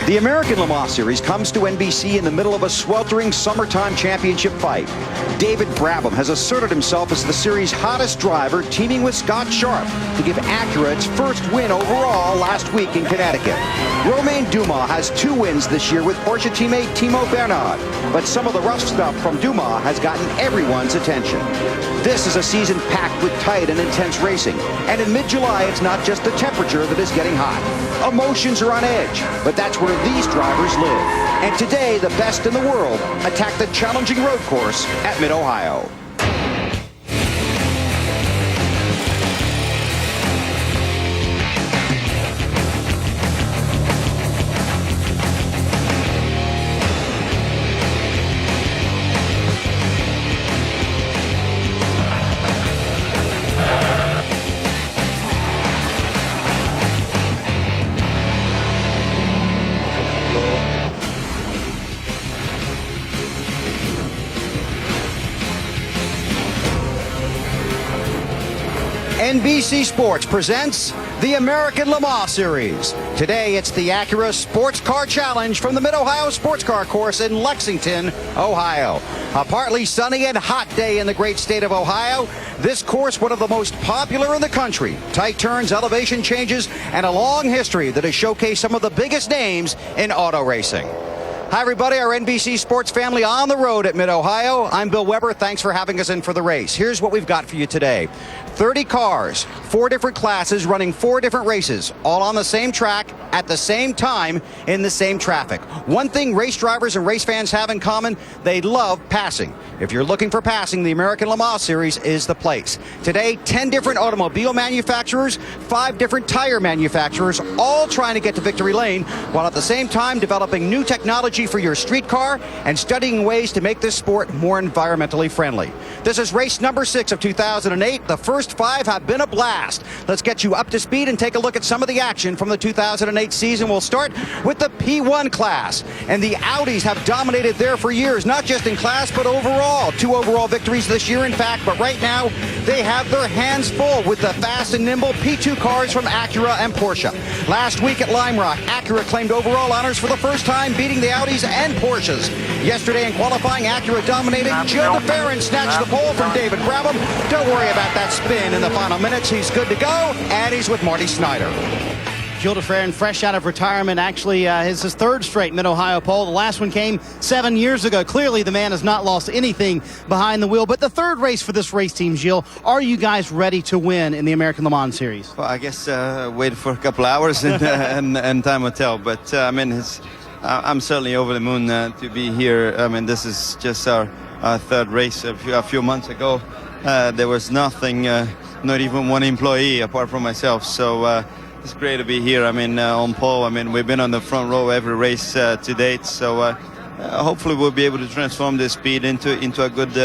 The American Le Mans Series comes to NBC in the middle of a sweltering summertime championship fight. David Brabham has asserted himself as the series' hottest driver, teaming with Scott Sharp to give Acura its first win overall last week in Connecticut. Romain Dumas has 2 wins this year with Porsche teammate Timo Bernard, but some of the rough stuff from Dumas has gotten everyone's attention. This is a season packed with tight and intense racing, and in mid-July it's not just the temperature that is getting hot. Emotions are on edge, but that's where these drivers live. And today, the best in the world attack the challenging road course at Mid-Ohio. NBC Sports presents the American Le Mans Series. Today, it's the Acura Sports Car Challenge from the Mid-Ohio Sports Car Course in Lexington, Ohio. A partly sunny and hot day in the great state of Ohio. This course, one of the most popular in the country. Tight turns, elevation changes, and a long history that has showcased some of the biggest names in auto racing. Hi, everybody, our NBC Sports family on the road at Mid-Ohio. I'm Bill Weber. Thanks for having us in for the race. Here's what we've got for you today. 30 cars, 4 different classes, running 4 different races, all on the same track at the same time in the same traffic. One thing race drivers and race fans have in common, they love passing. If you're looking for passing, the American Le Mans Series is the place. Today, 10 different automobile manufacturers, 5 different tire manufacturers, all trying to get to victory lane, while at the same time developing new technology for your street car and studying ways to make this sport more environmentally friendly. This is race number 6 of 2008. The first 5 have been a blast. Let's get you up to speed and take a look at some of the action from the 2008 season. We'll start with the P1 class. And the Audis have dominated there for years, not just in class, but overall. 2 overall victories this year, in fact. But right now, they have their hands full with the fast and nimble P2 cars from Acura and Porsche. Last week at Lime Rock, Acura claimed overall honors for the first time, beating the Audis and Porsches. Yesterday in qualifying, Acura dominated. Gil DeFerrin snatched the pole from David Brabham. Don't worry about that spin in the final minutes. He's good to go, and he's with Marty Snyder. Gil DeFerrin, fresh out of retirement, actually is his 3rd straight Mid-Ohio pole. The last one came 7 years ago. Clearly, the man has not lost anything behind the wheel. But the 3rd race for this race team, Gil, are you guys ready to win in the American Le Mans Series? Well, I guess wait for a couple hours and time will tell. But, I mean, I'm certainly over the moon to be here. I mean, this is just our 3rd race. A few months ago, there was nothing, not even one employee apart from myself. So it's great to be here. I mean, on pole. I mean, we've been on the front row every race to date. So hopefully we'll be able to transform this speed into a good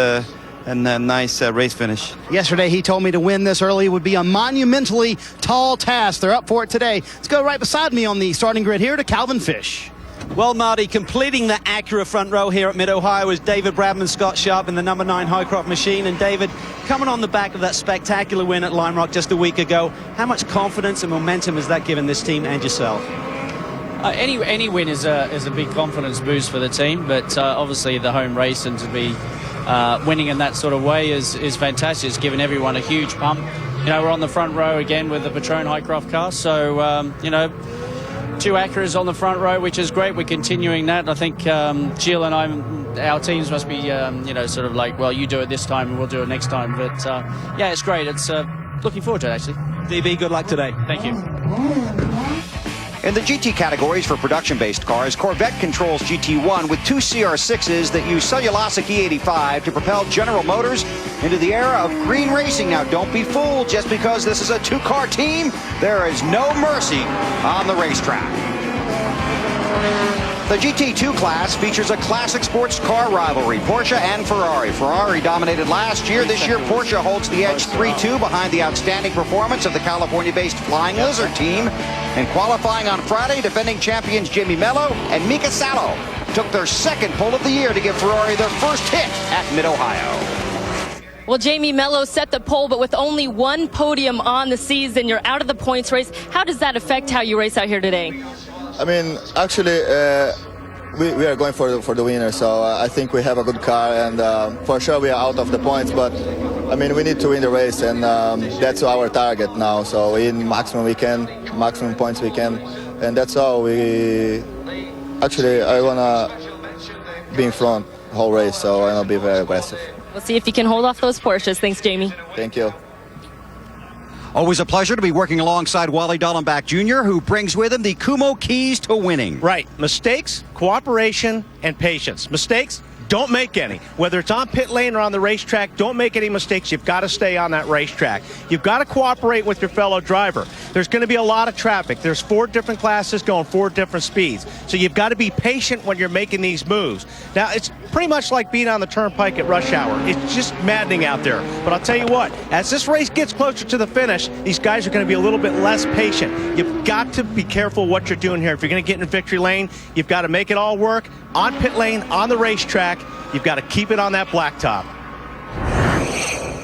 and a nice race finish. Yesterday, he told me to win this early would be a monumentally tall task. They're up for it today. Let's go right beside me on the starting grid here to Calvin Fish. Well, Marty, completing the Acura front row here at Mid-Ohio is David Brabham and Scott Sharp in the number 9 Highcroft machine. And David, coming on the back of that spectacular win at Lime Rock just a week ago, how much confidence and momentum has that given this team and yourself? Any win is a big confidence boost for the team, but obviously the home race and to be winning in that sort of way is fantastic. It's given everyone a huge pump. You know, we're on the front row again with the Patron Highcroft car, so you know, 2 Acuras on the front row, which is great. We're continuing that. I think Jill and our teams must be, you know, sort of like, well, you do it this time and we'll do it next time. But yeah, it's great. It's looking forward to it, actually. DB, good luck today. Thank you. In the GT categories for production-based cars, Corvette controls GT1 with 2 CR6s that use cellulosic E85 to propel General Motors into the era of green racing. Now, don't be fooled. Just because this is a 2-car team, there is no mercy on the racetrack. The GT2 class features a classic sports car rivalry, Porsche and Ferrari. Ferrari dominated last year. This year, Porsche holds the edge 3-2 behind the outstanding performance of the California-based Flying Lizard team. In qualifying on Friday, defending champions Jamie Mello and Mika Salo took their 2nd pole of the year to give Ferrari their first hit at Mid-Ohio. Well, Jamie Mello set the pole, but with only 1 podium on the season, you're out of the points race. How does that affect how you race out here today? I mean, actually, we are going for the winner, so I think we have a good car, and for sure we are out of the points, but I mean, we need to win the race, and that's our target now. So in maximum points we can, and that's all. Actually, I wanna be in front the whole race, so I wanna be very aggressive. We'll see if you can hold off those Porsches. Thanks, Jamie. Thank you. Always a pleasure to be working alongside Wally Dallenbach Jr., who brings with him the Kumho keys to winning. Right. Mistakes, cooperation, and patience. Mistakes, don't make any. Whether it's on pit lane or on the racetrack, don't make any mistakes. You've got to stay on that racetrack. You've got to cooperate with your fellow driver. There's going to be a lot of traffic. There's 4 different classes going 4 different speeds. So you've got to be patient when you're making these moves. Now, it's pretty much like being on the turnpike at rush hour. It's just maddening out there. But I'll tell you what, as this race gets closer to the finish, these guys are going to be a little bit less patient. You've got to be careful what you're doing here. If you're going to get in victory lane, you've got to make it all work on pit lane, on the racetrack. You've got to keep it on that blacktop.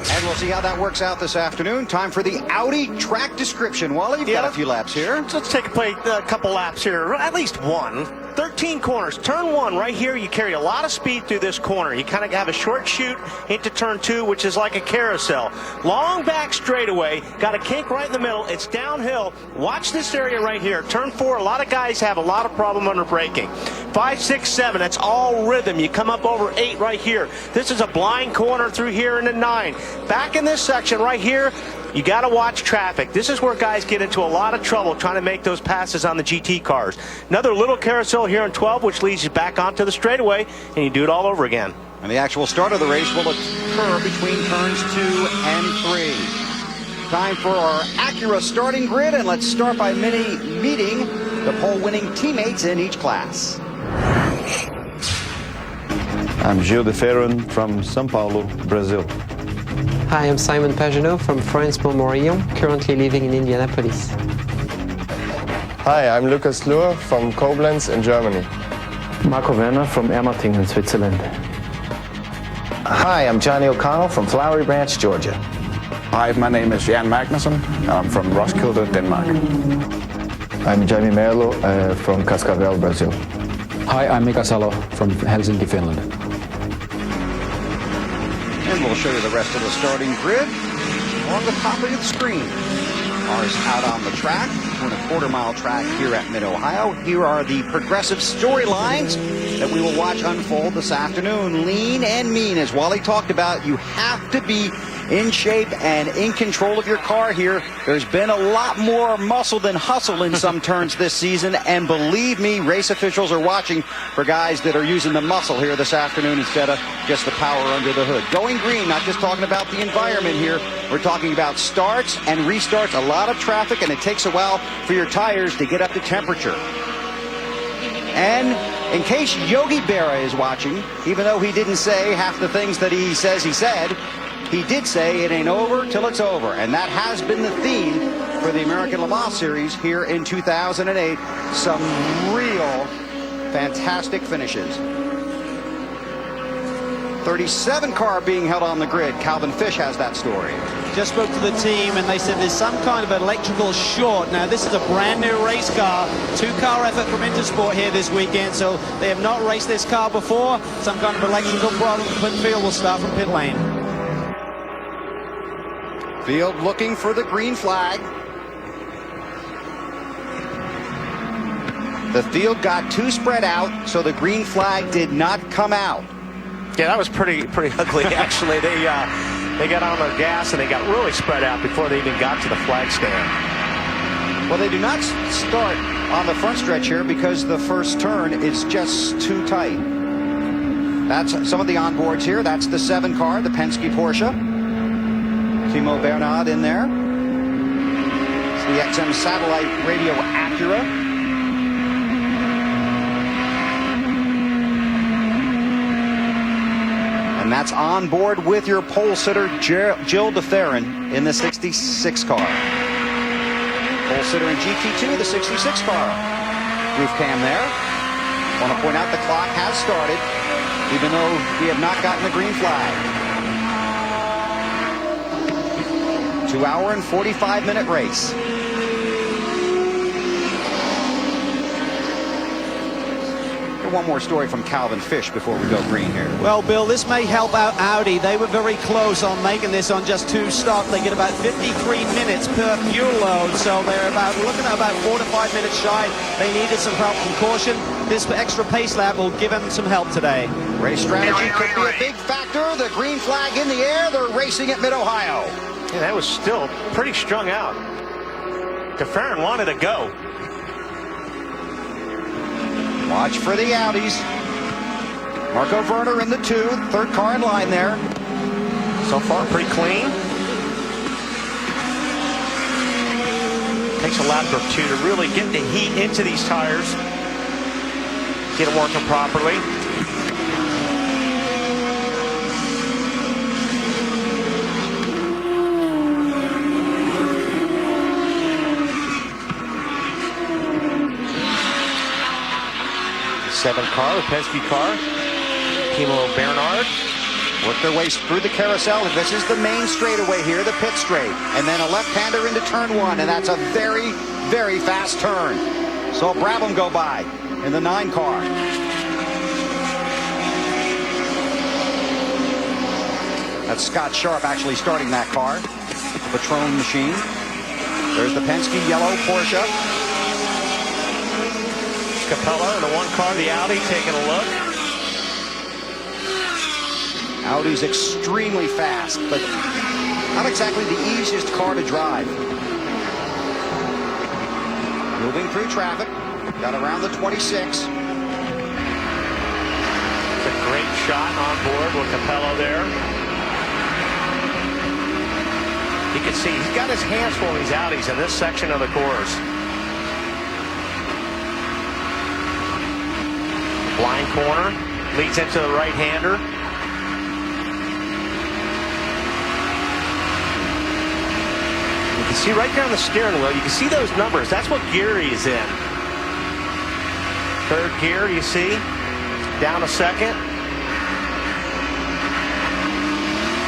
And we'll see how that works out this afternoon. Time for the Audi track description. Wally, you've got a few laps here. Let's take a couple laps here, at least one. 13 corners. Turn 1 right here, you carry a lot of speed through this corner. You kind of have a short chute into turn 2, which is like a carousel. Long back straightaway, got a kink right in the middle. It's downhill. Watch this area right here. Turn 4, a lot of guys have a lot of problem under braking. 5, 6, 7, that's all rhythm. You come up over 8 right here. This is a blind corner through here into 9. Back in this section right here, you got to watch traffic. This is where guys get into a lot of trouble trying to make those passes on the GT cars. Another little carousel here in 12, which leads you back onto the straightaway, and you do it all over again. And the actual start of the race will occur between turns 2 and 3. Time for our Acura starting grid, and let's start by meeting the pole-winning teammates in each class. I'm Gil de Ferron from São Paulo, Brazil. Hi, I'm Simon Pagenaud from France Montmorillon, currently living in Indianapolis. Hi, I'm Lucas Luhr from Koblenz in Germany. Marco Werner from Ermatingen in Switzerland. Hi, I'm Johnny O'Connell from Flowery Branch, Georgia. Hi, my name is Jan Magnusson. I'm from Roskilde, Denmark. I'm Jaime Merlo from Cascavel, Brazil. Hi, I'm Mika Salo from Helsinki, Finland. And we'll show you the rest of the starting grid on the top of the screen. Ours out on the track. We're on a quarter-mile track here at Mid-Ohio. Here are the progressive storylines that we will watch unfold this afternoon. Lean and mean, as Wally talked about. You have to be in shape and in control of your car here. There's been a lot more muscle than hustle in some turns this season, and believe me, race officials are watching for guys that are using the muscle here this afternoon instead of just the power under the hood. Going green, not just talking about the environment here. We're talking about starts and restarts, a lot of traffic, and it takes a while for your tires to get up to temperature. And in case Yogi Berra is watching, even though he didn't say half the things that he says he said, he did say it ain't over till it's over. And that has been the theme for the American Le Mans Series here in 2008. Some real fantastic finishes. 37 car being held on the grid. Calvin Fish has that story. Just spoke to the team and they said there's some kind of electrical short. Now this is a brand new race car, 2-car effort from Intersport here this weekend, so they have not raced this car before. Some kind of electrical problem. Field will start from pit lane. Field looking for the green flag. The field got too spread out, so the green flag did not come out. Yeah, that was pretty ugly, actually. They got on their gas and they got really spread out before they even got to the flag stand. Well, they do not start on the front stretch here because the first turn is just too tight. That's some of the onboards here. That's the 7 car, the Penske Porsche. Timo Bernard in there. It's the XM satellite radio Acura. And that's on board with your pole sitter, Gil de Ferron, in the 66 car. Pole sitter in GT2, the 66 car. Roof cam there. Want to point out the clock has started, even though we have not gotten the green flag. 2-hour and 45-minute race. one more story from Calvin Fish before we go green here. Well, Bill, this may help out Audi. They were very close on making this on just 2 stops. They get about 53 minutes per fuel load, so they're looking at about 4 to 5 minutes shy. They needed some help from caution. This extra pace lap will give them some help today. Race strategy could be a big factor. The green flag in the air. They're racing at Mid-Ohio. Yeah, that was still pretty strung out. DeFerrin wanted to go. Watch for the Audis. Marco Werner in the 2, third car in line there. So far, pretty clean. Takes a lap or 2 to really get the heat into these tires. Get them working properly. The 7 car, the Penske car. Timo Bernard. Work their way through the carousel. This is the main straightaway here, the pit straight. And then a left-hander into turn 1, and that's a very, very fast turn. So Brabham go by in the 9 car. That's Scott Sharp actually starting that car, the Patron machine. There's the Penske yellow Porsche. Capella in the 1 car, the Audi, taking a look. Audi's extremely fast, but not exactly the easiest car to drive. Moving through traffic, got around the 26. It's a great shot on board with Capello there. You can see he's got his hands full of these Audis in this section of the course. Blind corner leads into the right-hander. You can see right there on the steering wheel, you can see those numbers. That's what gear he's in. 3rd gear, you see, down a second.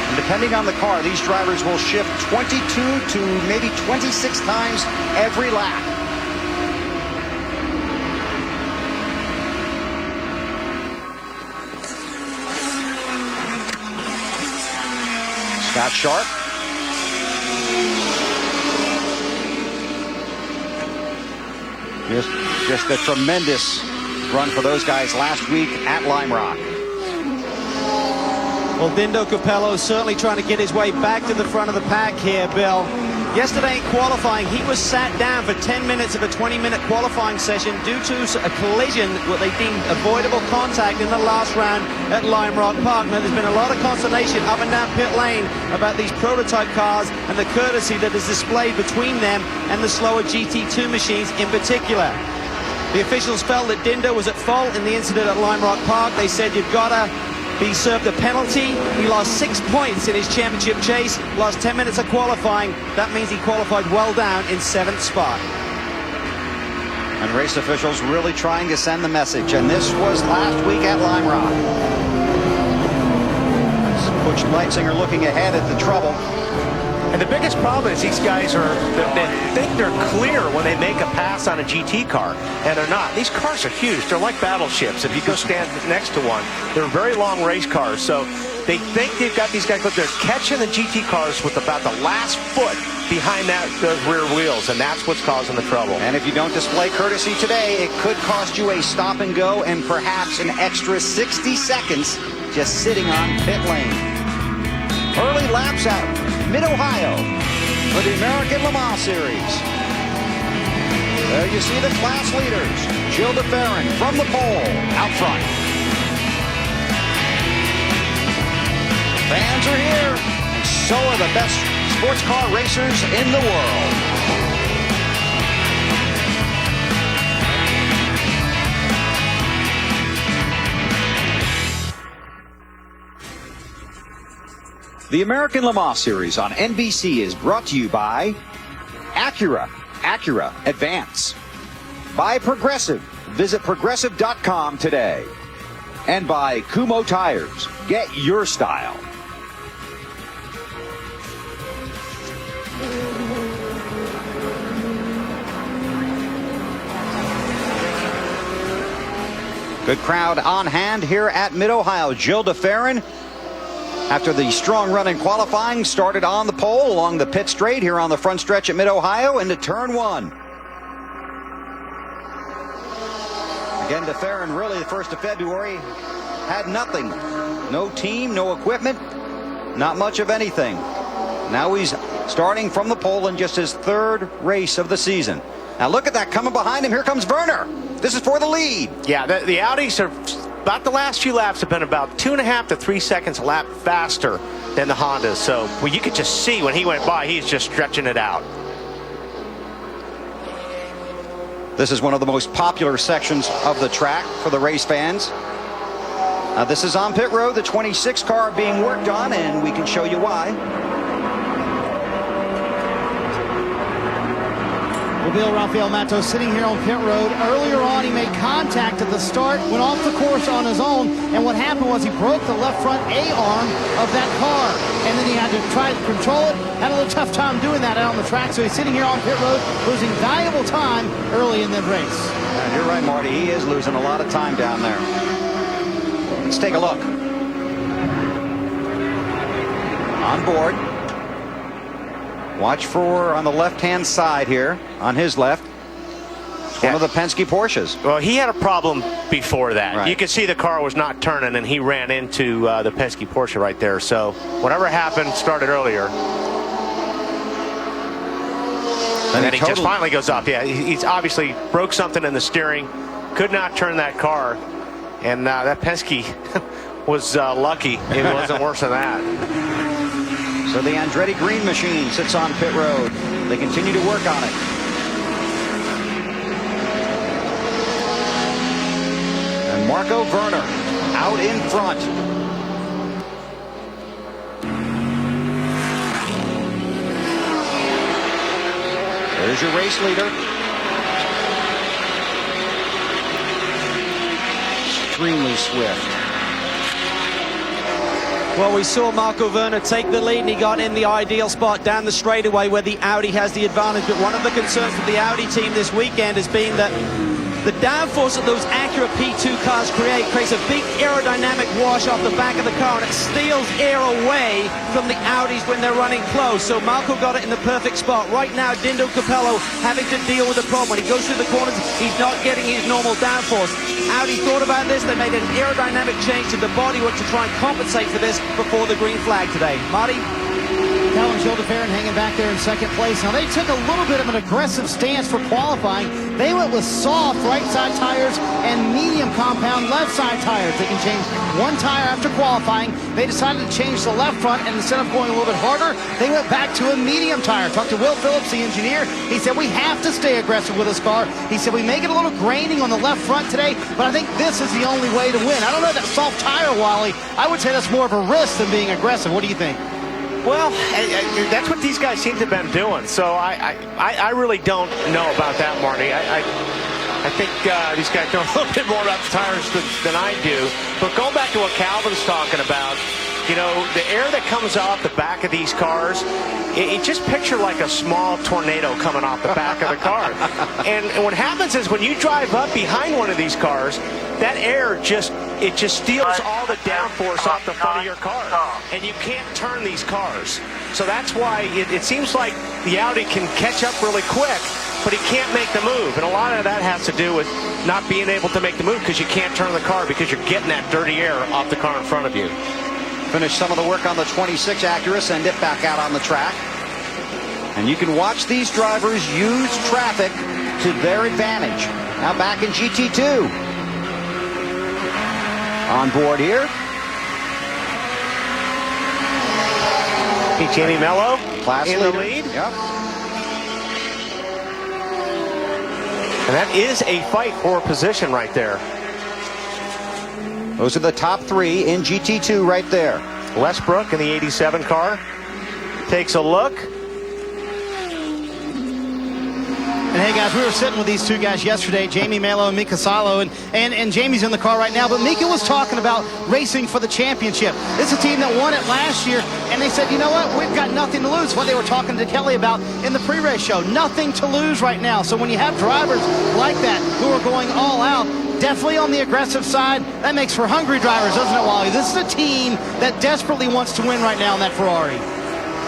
And depending on the car, these drivers will shift 22 to maybe 26 times every lap. Scott Sharp. Just a tremendous run for those guys last week at Lime Rock. Well, Dindo Capello certainly trying to get his way back to the front of the pack here, Bill. Yesterday in qualifying, he was sat down for 10 minutes of a 20-minute qualifying session due to a collision, what they deemed avoidable contact in the last round at Lime Rock Park. Now, there's been a lot of consternation up and down pit lane about these prototype cars and the courtesy that is displayed between them and the slower GT2 machines in particular. The officials felt that Dindo was at fault in the incident at Lime Rock Park. They said you've got to be served a penalty. He lost 6 points in his championship chase, lost 10 minutes of qualifying. That means he qualified well down in 7th spot. And race officials really trying to send the message. And this was last week at Lime Rock. Butch Leitzinger looking ahead at the trouble. And the biggest problem is these guys they think they're clear when they make a pass on a GT car, and they're not. These cars are huge. They're like battleships. If you go stand next to one, they're very long race cars. So they think they've got these guys, but they're catching the GT cars with about the last foot behind those rear wheels, and that's what's causing the trouble. And if you don't display courtesy today, it could cost you a stop and go and perhaps an extra 60 seconds just sitting on pit lane. Early laps out Mid-Ohio for the American Le Mans Series. There you see the class leaders. Gilles DeFerrin from the pole out front. Fans are here, and so are the best sports car racers in the world. The American Le Mans Series on NBC is brought to you by Acura, Acura Advance. By Progressive, visit progressive.com today. And by Kumho Tires, get your style. Good crowd on hand here at Mid-Ohio. Jill DeFerrin, after the strong run in qualifying, started on the pole along the pit straight here on the front stretch at Mid-Ohio into turn 1. Again, DeFerrin, really the 1st of February, had nothing. No team, no equipment, not much of anything. Now he's starting from the pole in just his 3rd race of the season. Now look at that, coming behind him, here comes Werner. This is for the lead. Yeah, the Audis are, about the last few laps have been about 2.5 to 3 seconds a lap faster than the Hondas. So well, you could just see when he went by, he's just stretching it out. This is one of the most popular sections of the track for the race fans. Now this is on pit road, the 26 car being worked on, and we can show you why. Bill Rafael Matos sitting here on pit road. Earlier on, he made contact at the start, went off the course on his own, and what happened was he broke the left front A-arm of that car, and then he had to try to control it. Had a little tough time doing that out on the track, so he's sitting here on pit road, losing valuable time early in the race. And you're right, Marty. He is losing a lot of time down there. Let's take a look. On board. Watch for on the left-hand side here, on his left. One of the Penske Porsches. Well, he had a problem before that. Right. You could see the car was not turning, and he ran into the Penske Porsche right there. So whatever happened started earlier. And then he just finally goes up. Yeah, he's obviously broke something in the steering, could not turn that car, and that Penske was lucky it wasn't worse than that. So the Andretti Green machine sits on pit road. They continue to work on it. And Marco Werner out in front. There's your race leader. Extremely swift. Well, we saw Marco Werner take the lead, and he got in the ideal spot down the straightaway where the Audi has the advantage. But one of the concerns for the Audi team this weekend has been that the downforce that those Acura P2 cars creates a big aerodynamic wash off the back of the car, and it steals air away from the Audis when they're running close. So Marco got it in the perfect spot. Right now, Dindo Capello having to deal with the problem. When he goes through the corners, he's not getting his normal downforce. Audi thought about this. They made an aerodynamic change to the bodywork to try and compensate for this before the green flag today. Marty? Cal and Jill DeFerrin hanging back there in 2nd place. Now, they took a little bit of an aggressive stance for qualifying. They went with soft right-side tires and medium compound left-side tires. They can change one tire after qualifying. They decided to change the left front, and instead of going a little bit harder, they went back to a medium tire. Talked to Will Phillips, the engineer. He said, we have to stay aggressive with this car. He said, we may get a little graining on the left front today, but I think this is the only way to win. I don't know that soft tire, Wally. I would say that's more of a risk than being aggressive. What do you think? Well, that's what these guys seem to have been doing. So I really don't know about that, Marty. I think these guys know a little bit more about the tires than I do. But going back to what Calvin's talking about, you know, the air that comes off the back of these cars, it just picture like a small tornado coming off the back of the car. And what happens is when you drive up behind one of these cars, that air just steals all the downforce off the front of your car, and you can't turn these cars. So that's why it seems like the Audi can catch up really quick, but he can't make the move. And a lot of that has to do with not being able to make the move because you can't turn the car because you're getting that dirty air off the car in front of you. Finish some of the work on the 26 Acura, send it back out on the track. And you can watch these drivers use traffic to their advantage. Now back in GT2. On board here. Jamie Mello in the lead. Yep. And that is a fight for position right there. Those are the top 3 in GT2 right there. Westbrook in the 87 car takes a look. And hey guys, we were sitting with these two guys yesterday, Jamie Mello and Mika Salo, and Jamie's in the car right now, but Mika was talking about racing for the championship. This is a team that won it last year, and they said, you know what, we've got nothing to lose. What they were talking to Kelly about in the pre-race show, nothing to lose right now. So when you have drivers like that who are going all out, definitely on the aggressive side. That makes for hungry drivers, doesn't it, Wally? This is a team that desperately wants to win right now in that Ferrari.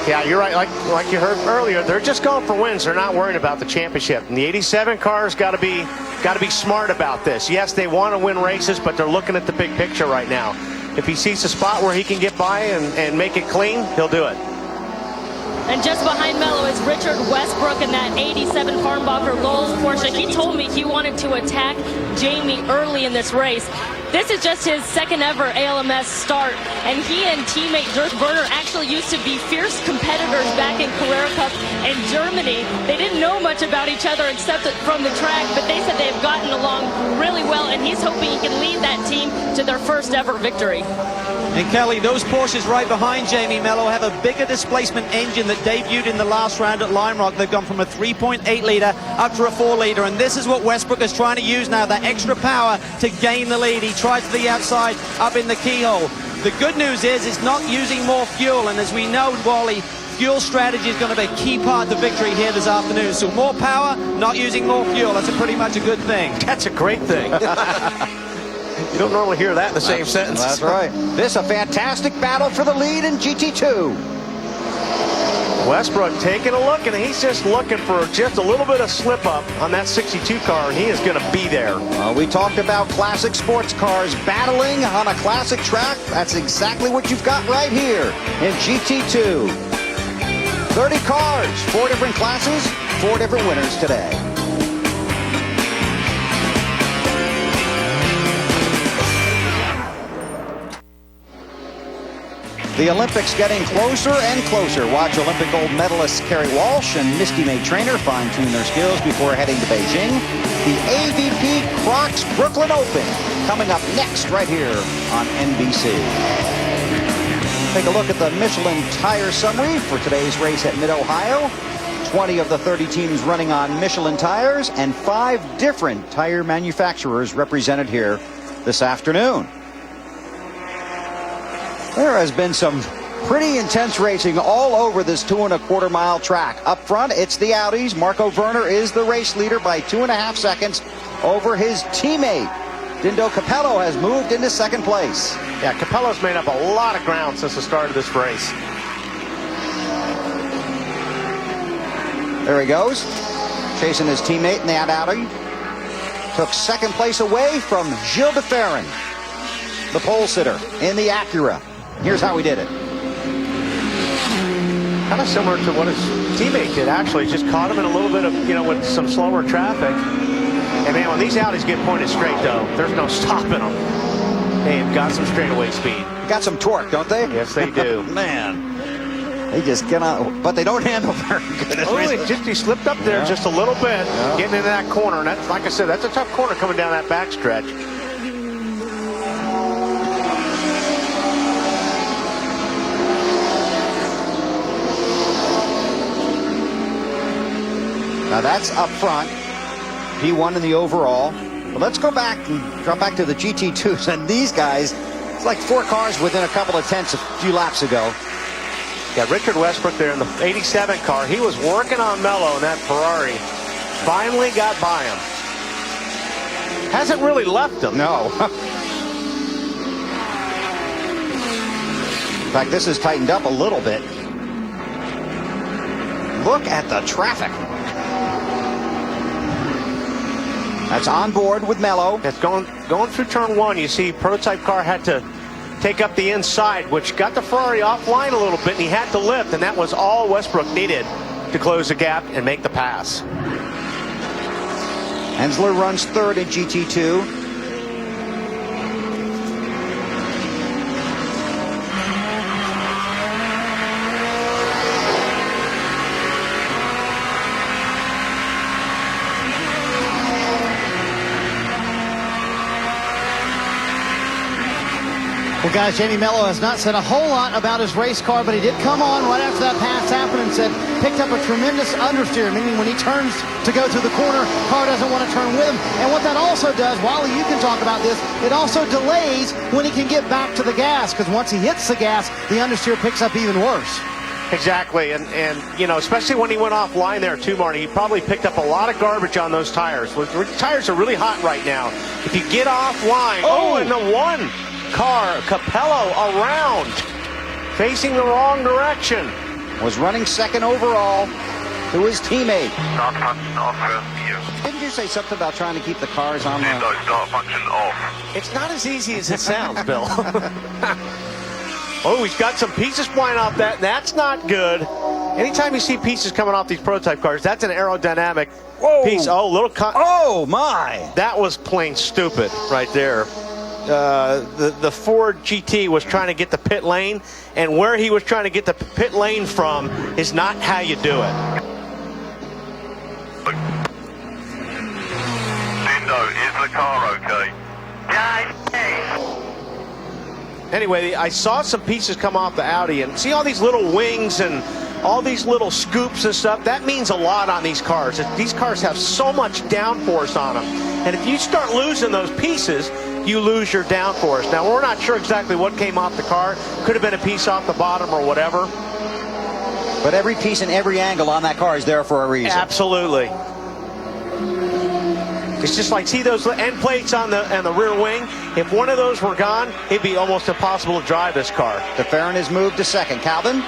Yeah, you're right. Like you heard earlier, they're just going for wins. They're not worrying about the championship. And the 87 car's got to be smart about this. Yes, they want to win races, but they're looking at the big picture right now. If he sees a spot where he can get by and make it clean, he'll do it. And just behind Mello is Richard Westbrook in that 87 Farnbacher Lowe's Porsche. He told me he wanted to attack Jamie early in this race. This is just his second ever ALMS start, and he and teammate Dirk Werner actually used to be fierce competitors back in Carrera Cup in Germany. They didn't know much about each other except from the track, but they said they've gotten along really well, and he's hoping he can lead that team to their first ever victory. And Kelly, those Porsches right behind Jamie Mello have a bigger displacement engine that debuted in the last round at Lime Rock. They've gone from a 3.8 litre up to a 4 litre, and this is what Westbrook is trying to use now, that extra power to gain the lead. He tries to the outside up in the keyhole. The good news is it's not using more fuel, and as we know, Wally, fuel strategy is going to be a key part of the victory here this afternoon. So more power, not using more fuel. That's pretty much a good thing. That's a great thing. You don't normally hear that in the same sentence. That's right. This a fantastic battle for the lead in GT2. Westbrook taking a look, and he's just looking for just a little bit of slip up on that 62 car, and he is going to be there. We talked about classic sports cars battling on a classic track. That's exactly what you've got right here in GT2. 30 cars, 4 different classes, 4 different winners today. The Olympics getting closer and closer. Watch Olympic gold medalists Kerry Walsh and Misty May Trainer fine-tune their skills before heading to Beijing. The AVP Crocs Brooklyn Open coming up next right here on NBC. Take a look at the Michelin tire summary for today's race at Mid-Ohio. 20 of the 30 teams running on Michelin tires, and 5 different tire manufacturers represented here this afternoon. There has been some pretty intense racing all over this 2.25 mile track. Up front, it's the Audis. Marco Werner is the race leader by 2.5 seconds over his teammate. Dindo Capello has moved into second place. Yeah, Capello's made up a lot of ground since the start of this race. There he goes, chasing his teammate in that Audi. Took second place away from Gilles de Ferran, the pole sitter in the Acura. Here's how he did it. Kind of similar to what his teammate did, actually. Just caught him in a little bit of, with some slower traffic. And man, when these Audis get pointed straight, though, there's no stopping them. They've got some straightaway speed. Got some torque, don't they? Yes, they do. Man, they just cannot, but they don't handle very good. He slipped up there just a little bit, getting into that corner. And that's, like I said, that's a tough corner coming down that backstretch. Now that's up front. P1 in the overall. But let's go back and drop back to the GT2s. And these guys, it's like 4 cars within a couple of tenths a few laps ago. Yeah, Richard Westbrook there in the 87 car. He was working on Mello in that Ferrari. Finally got by him. Hasn't really left him. No. In fact, this has tightened up a little bit. Look at the traffic. That's on board with Mello. It's going through turn 1. You see, prototype car had to take up the inside, which got the Ferrari offline a little bit, and he had to lift, and that was all Westbrook needed to close the gap and make the pass. Hensler runs third in GT2. Well, guys, Jamie Mello has not said a whole lot about his race car, but he did come on right after that pass happened and said, picked up a tremendous understeer, meaning when he turns to go through the corner, car doesn't want to turn with him. And what that also does, Wally, you can talk about this, it also delays when he can get back to the gas, because once he hits the gas, the understeer picks up even worse. Exactly, and you know, especially when he went offline there too, Marty, he probably picked up a lot of garbage on those tires. The tires are really hot right now. If you get offline, and the one car, Capello, around, facing the wrong direction. Was running second overall to his teammate. Start function off. Didn't you say something about trying to keep the cars on? Start function off. It's not as easy as it sounds, Bill. Oh, he's got some pieces flying off that. That's not good. Anytime you see pieces coming off these prototype cars, that's an aerodynamic piece. Oh, oh, my. That was plain stupid right there. The Ford GT was trying to get the pit lane, and where he was trying to get the pit lane from is not how you do it. Lindo, is the car okay? Anyway, I saw some pieces come off the Audi, and see all these little wings and all these little scoops and stuff. That means a lot on these cars. These cars have so much downforce on them, and if you start losing those pieces, you lose your downforce. Now, we're not sure exactly what came off the car. Could have been a piece off the bottom or whatever. But every piece and every angle on that car is there for a reason. Absolutely. It's just like, see those end plates on the rear wing? If one of those were gone, it'd be almost impossible to drive this car. DeFerrin has moved to second. Calvin?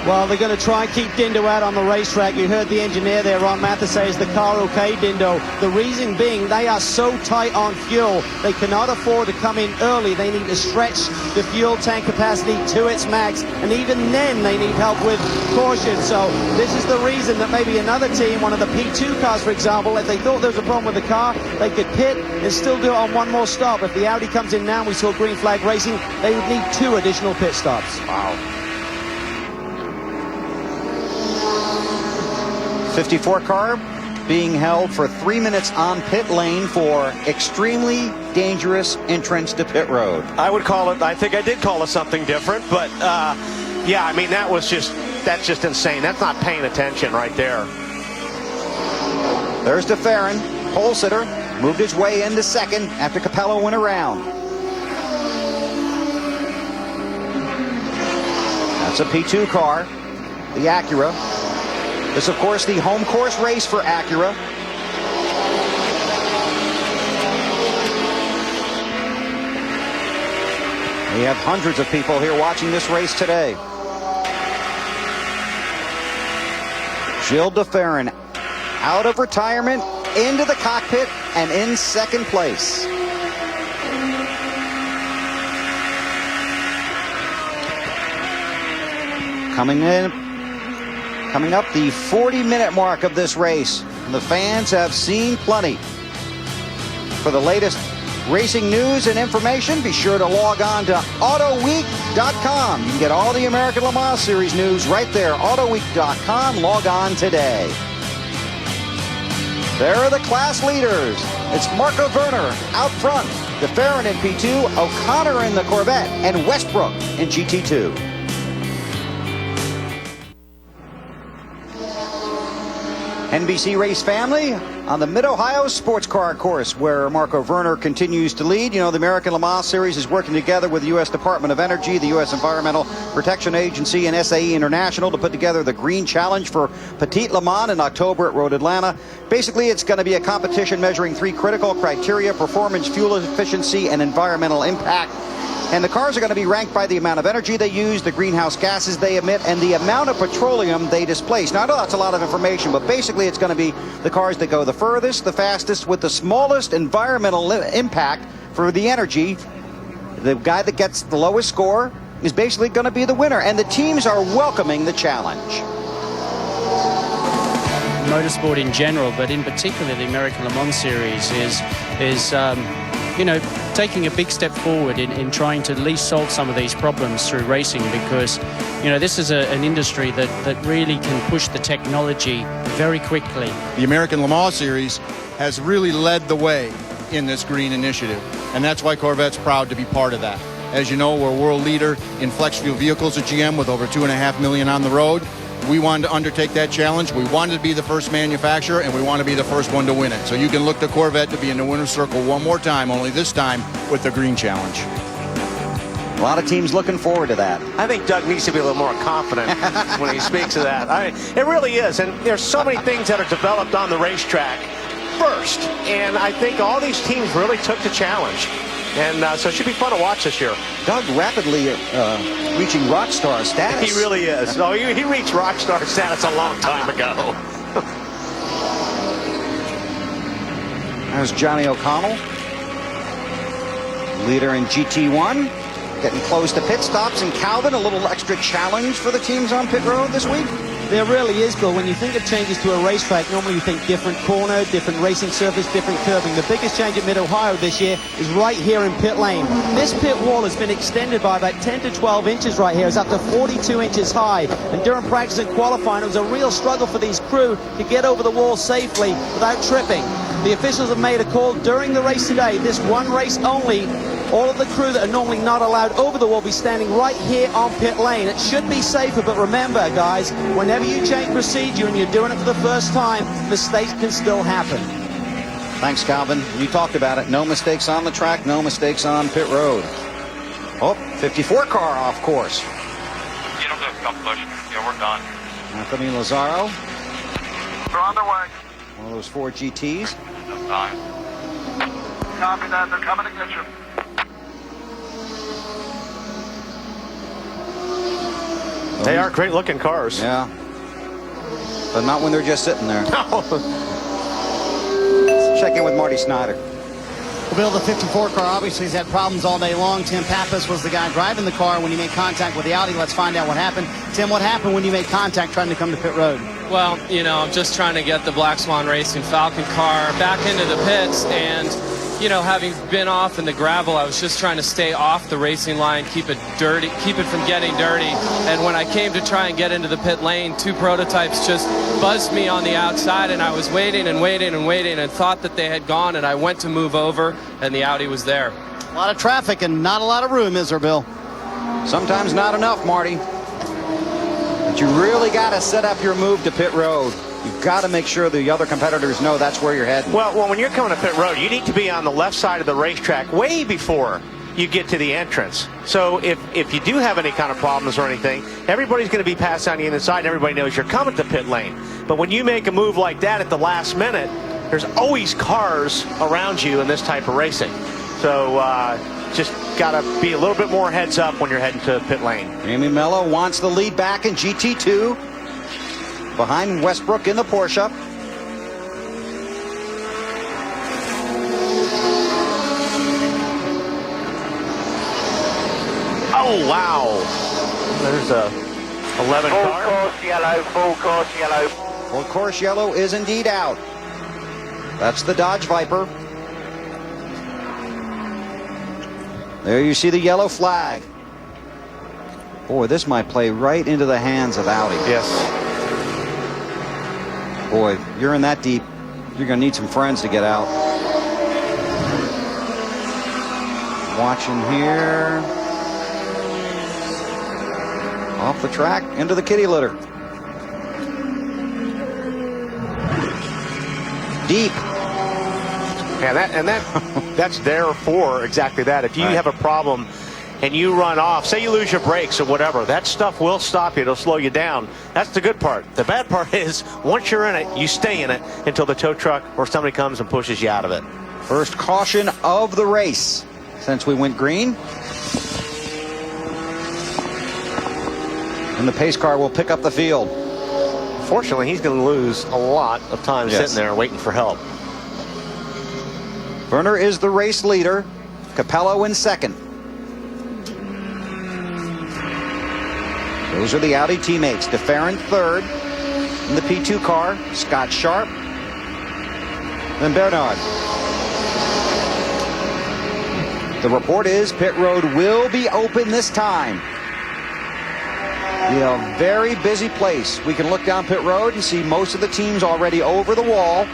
Well, they're going to try and keep Dindo out on the racetrack. You heard the engineer there, Ron Mathis, say, is the car okay, Dindo? The reason being they are so tight on fuel, they cannot afford to come in early. They need to stretch the fuel tank capacity to its max, and even then they need help with caution. So this is the reason that maybe another team, one of the P2 cars, for example, if they thought there was a problem with the car, they could pit and still do it on one more stop. If the Audi comes in now, we saw green flag racing, they would need 2 additional pit stops. Wow. 54 car being held for 3 minutes on pit lane for extremely dangerous entrance to pit road. I would call it, I think I did call it something different, but yeah, I mean, that's just insane. That's not paying attention right there. There's DeFerrin, pole sitter, moved his way into second after Capello went around. That's a P2 car, the Acura. This, of course, the home course race for Acura. We have hundreds of people here watching this race today. Gilles DeFerrin out of retirement, into the cockpit, and in second place. Coming up the 40-minute mark of this race. The fans have seen plenty. For the latest racing news and information, be sure to log on to AutoWeek.com. You can get all the American Le Mans Series news right there. AutoWeek.com. Log on today. There are the class leaders. It's Marco Werner out front. DeFerrin in P2, O'Connor in the Corvette, and Westbrook in GT2. NBC Race Family on the Mid-Ohio Sports Car Course, where Marco Werner continues to lead. You know, the American Le Mans Series is working together with the U.S. Department of Energy, the U.S. Environmental Protection Agency, and SAE International to put together the Green Challenge for Petite Le Mans in October at Road Atlanta. Basically, it's going to be a competition measuring 3 critical criteria: performance, fuel efficiency, and environmental impact. And the cars are going to be ranked by the amount of energy they use, the greenhouse gases they emit, and the amount of petroleum they displace. Now, I know that's a lot of information, but basically it's going to be the cars that go the furthest, the fastest, with the smallest environmental impact for the energy. The guy that gets the lowest score is basically going to be the winner, and the teams are welcoming the challenge. Motorsport in general, but in particular the American Le Mans Series is you know, taking a big step forward in trying to at least solve some of these problems through racing, because, you know, this is an industry that really can push the technology very quickly. The American Le Mans Series has really led the way in this green initiative, and that's why Corvette's proud to be part of that. As you know, we're a world leader in flex fuel vehicles at GM with over 2.5 million on the road. We wanted to undertake that challenge. We wanted to be the first manufacturer, and we want to be the first one to win it. So you can look to Corvette to be in the winner's circle one more time, only this time with the Green Challenge. A lot of teams looking forward to that. I think Doug needs to be a little more confident when he speaks of that. It really is, and there's so many things that are developed on the racetrack first, and I think all these teams really took the challenge, and so it should be fun to watch this year. Doug rapidly reaching rock star status. He really is. Oh, he reached rock star status a long time ago. There's Johnny O'Connell, leader in GT1. Getting close to pit stops, and Calvin, a little extra challenge for the teams on pit road this week? There really is, Bill. When you think of changes to a racetrack, normally you think different corner, different racing surface, different curbing. The biggest change at Mid-Ohio this year is right here in pit lane. This pit wall has been extended by about 10 to 12 inches right here. It's up to 42 inches high. And during practice and qualifying, it was a real struggle for these crew to get over the wall safely without tripping. The officials have made a call during the race today. This one race only. All of the crew that are normally not allowed over the wall will be standing right here on pit lane. It should be safer, but remember, guys, whenever you change procedure and you're doing it for the first time, mistakes can still happen. Thanks, Calvin. You talked about it. No mistakes on the track, no mistakes on pit road. Oh, 54 car off course. You don't have to push. Yeah, we're done. Anthony Lazaro. They're on their way. One of those 4 GTs. No time. Copy that. They're coming to get you. They are great-looking cars. Yeah. But not when they're just sitting there. No. Let's check in with Marty Snyder. Well, Bill, the 54 car obviously has had problems all day long. Tim Pappas was the guy driving the car when he made contact with the Audi. Let's find out what happened. Tim, what happened when you made contact trying to come to pit road? Well, you know, I'm just trying to get the Black Swan Racing Falcon car back into the pits, and you know, having been off in the gravel, I was just trying to stay off the racing line, keep it dirty, keep it from getting dirty. And when I came to try and get into the pit lane, 2 prototypes just buzzed me on the outside, and I was waiting and waiting and waiting and thought that they had gone, and I went to move over, and the Audi was there. A lot of traffic and not a lot of room, is there, Bill? Sometimes not enough, Marty. But you really got to set up your move to pit road. You've got to make sure the other competitors know that's where you're heading. Well, when you're coming to pit road, you need to be on the left side of the racetrack way before you get to the entrance. So if you do have any kind of problems or anything, everybody's going to be passed on the inside, and everybody knows you're coming to pit lane. But when you make a move like that at the last minute, there's always cars around you in this type of racing. So just got to be a little bit more heads up when you're heading to pit lane. Jamie Mello wants the lead back in GT2. Behind Westbrook in the Porsche. Oh, wow. There's a 11 car. Full course yellow, full course yellow. Full course yellow is indeed out. That's the Dodge Viper. There you see the yellow flag. Boy, this might play right into the hands of Audi. Yes. Boy, you're in that deep, you're going to need some friends to get out. Watching here. Off the track, into the kitty litter. Deep. Yeah, that's there for exactly that. If you have a problem and you run off, say you lose your brakes or whatever, that stuff will stop you. It'll slow you down. That's the good part. The bad part is once you're in it, you stay in it until the tow truck or somebody comes and pushes you out of it. First caution of the race since we went green. And the pace car will pick up the field. Fortunately, he's going to lose a lot of time sitting there waiting for help. Werner is the race leader. Capello in second. Those are the Audi teammates. DeFerrin third in the P2 car. Scott Sharp. Then Bernard. The report is pit road will be open this time. You know, very busy place. We can look down pit road and see most of the teams already over the wall.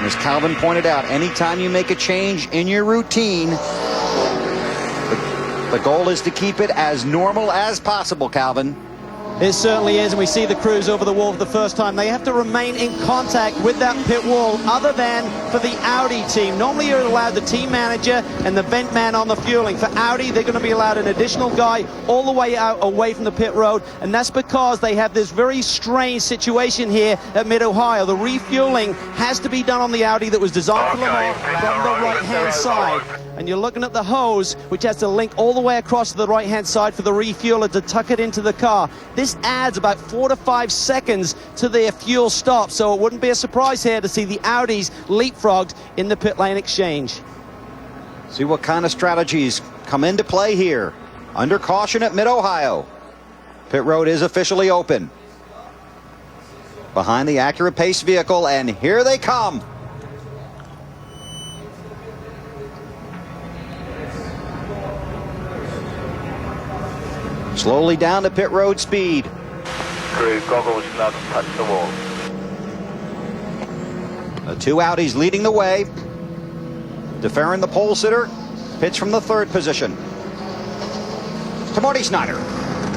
As Calvin pointed out, anytime you make a change in your routine, the goal is to keep it as normal as possible, Calvin. It certainly is, and we see the crews over the wall for the first time. They have to remain in contact with that pit wall other than for the Audi team. Normally you're allowed the team manager and the vent man on the fueling. For Audi, they're going to be allowed an additional guy all the way out away from the pit road, and that's because they have this very strange situation here at Mid-Ohio. The refueling has to be done on the Audi that was designed for Le Mans from the right-hand side. And you're looking at the hose, which has to link all the way across to the right-hand side for the refueler to tuck it into the car. This adds about 4 to 5 seconds to their fuel stop, so it wouldn't be a surprise here to see the Audis leapfrogged in the pit lane exchange. See what kind of strategies come into play here. Under caution at Mid-Ohio. Pit road is officially open. Behind the Acura Pace vehicle, and here they come. Slowly down to pit road speed. Crew goggles, gloves, touch the wall. The two Audis leading the way. DeFerrin, the pole sitter, pits from the 3rd position. To Marty Snyder.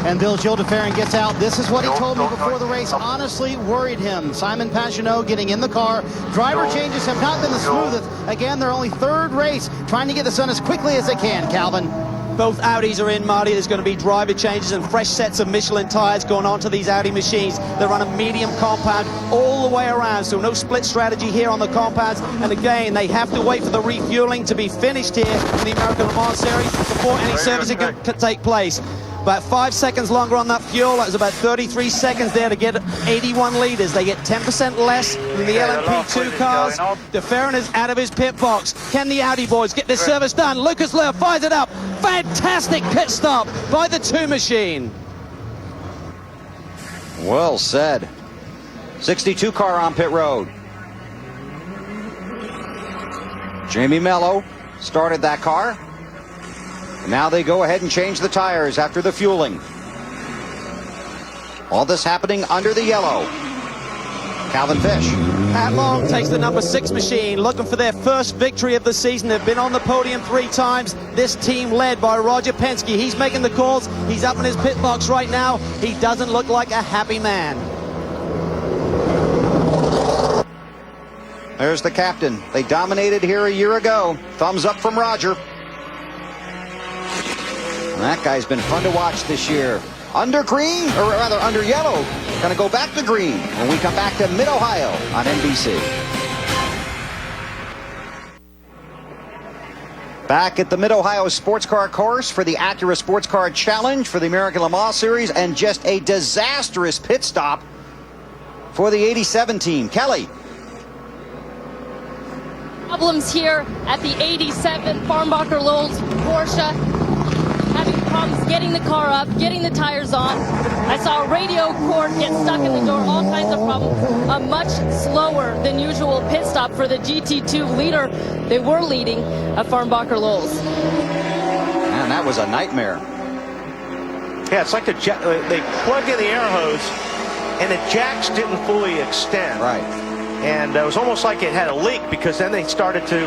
And Bill Gilles DeFerrin gets out. This is what he told me before the race. Honestly worried him. Simon Pagenaud getting in the car. Driver changes have not been the smoothest. Again, they're only 3rd race, trying to get this done as quickly as they can, Calvin. Both Audis are in, Marty. There's going to be driver changes and fresh sets of Michelin tires going on to these Audi machines. They run a medium compound all the way around, so no split strategy here on the compounds. And again, they have to wait for the refueling to be finished here in the American Le Mans Series before any servicing can take place. About 5 seconds longer on that fuel. That was about 33 seconds there to get 81 litres. They get 10% less than the LMP2 cars. DeFerrin is out of his pit box. Can the Audi boys get this service done? Lucas Luhr fires it up. Fantastic pit stop by the 2 machine. Well said. 62 car on pit road. Jamie Mello started that car. Now they go ahead and change the tires after the fueling. All this happening under the yellow. Calvin Fish. Pat Long takes the number 6 machine, looking for their first victory of the season. They've been on the podium 3 times. This team led by Roger Penske. He's making the calls. He's up in his pit box right now. He doesn't look like a happy man. There's the captain. They dominated here a year ago. Thumbs up from Roger. And that guy's been fun to watch this year. Under green, or rather under yellow. Gonna go back to green when we come back to Mid-Ohio on NBC. Back at the Mid-Ohio Sports Car Course for the Acura Sports Car Challenge for the American Le Mans Series, and just a disastrous pit stop for the 87 team. Kelly. Problems here at the 87 Farnbacher Lowe's Porsche. Having problems getting the car up, getting the tires on. I saw a radio cord get stuck in the door, all kinds of problems. A much slower than usual pit stop for the GT2 leader. They were leading at Farnbacher Lowe's. Man, that was a nightmare. Yeah, it's like they plugged in the air hose and the jacks didn't fully extend. Right. And it was almost like it had a leak, because then they started to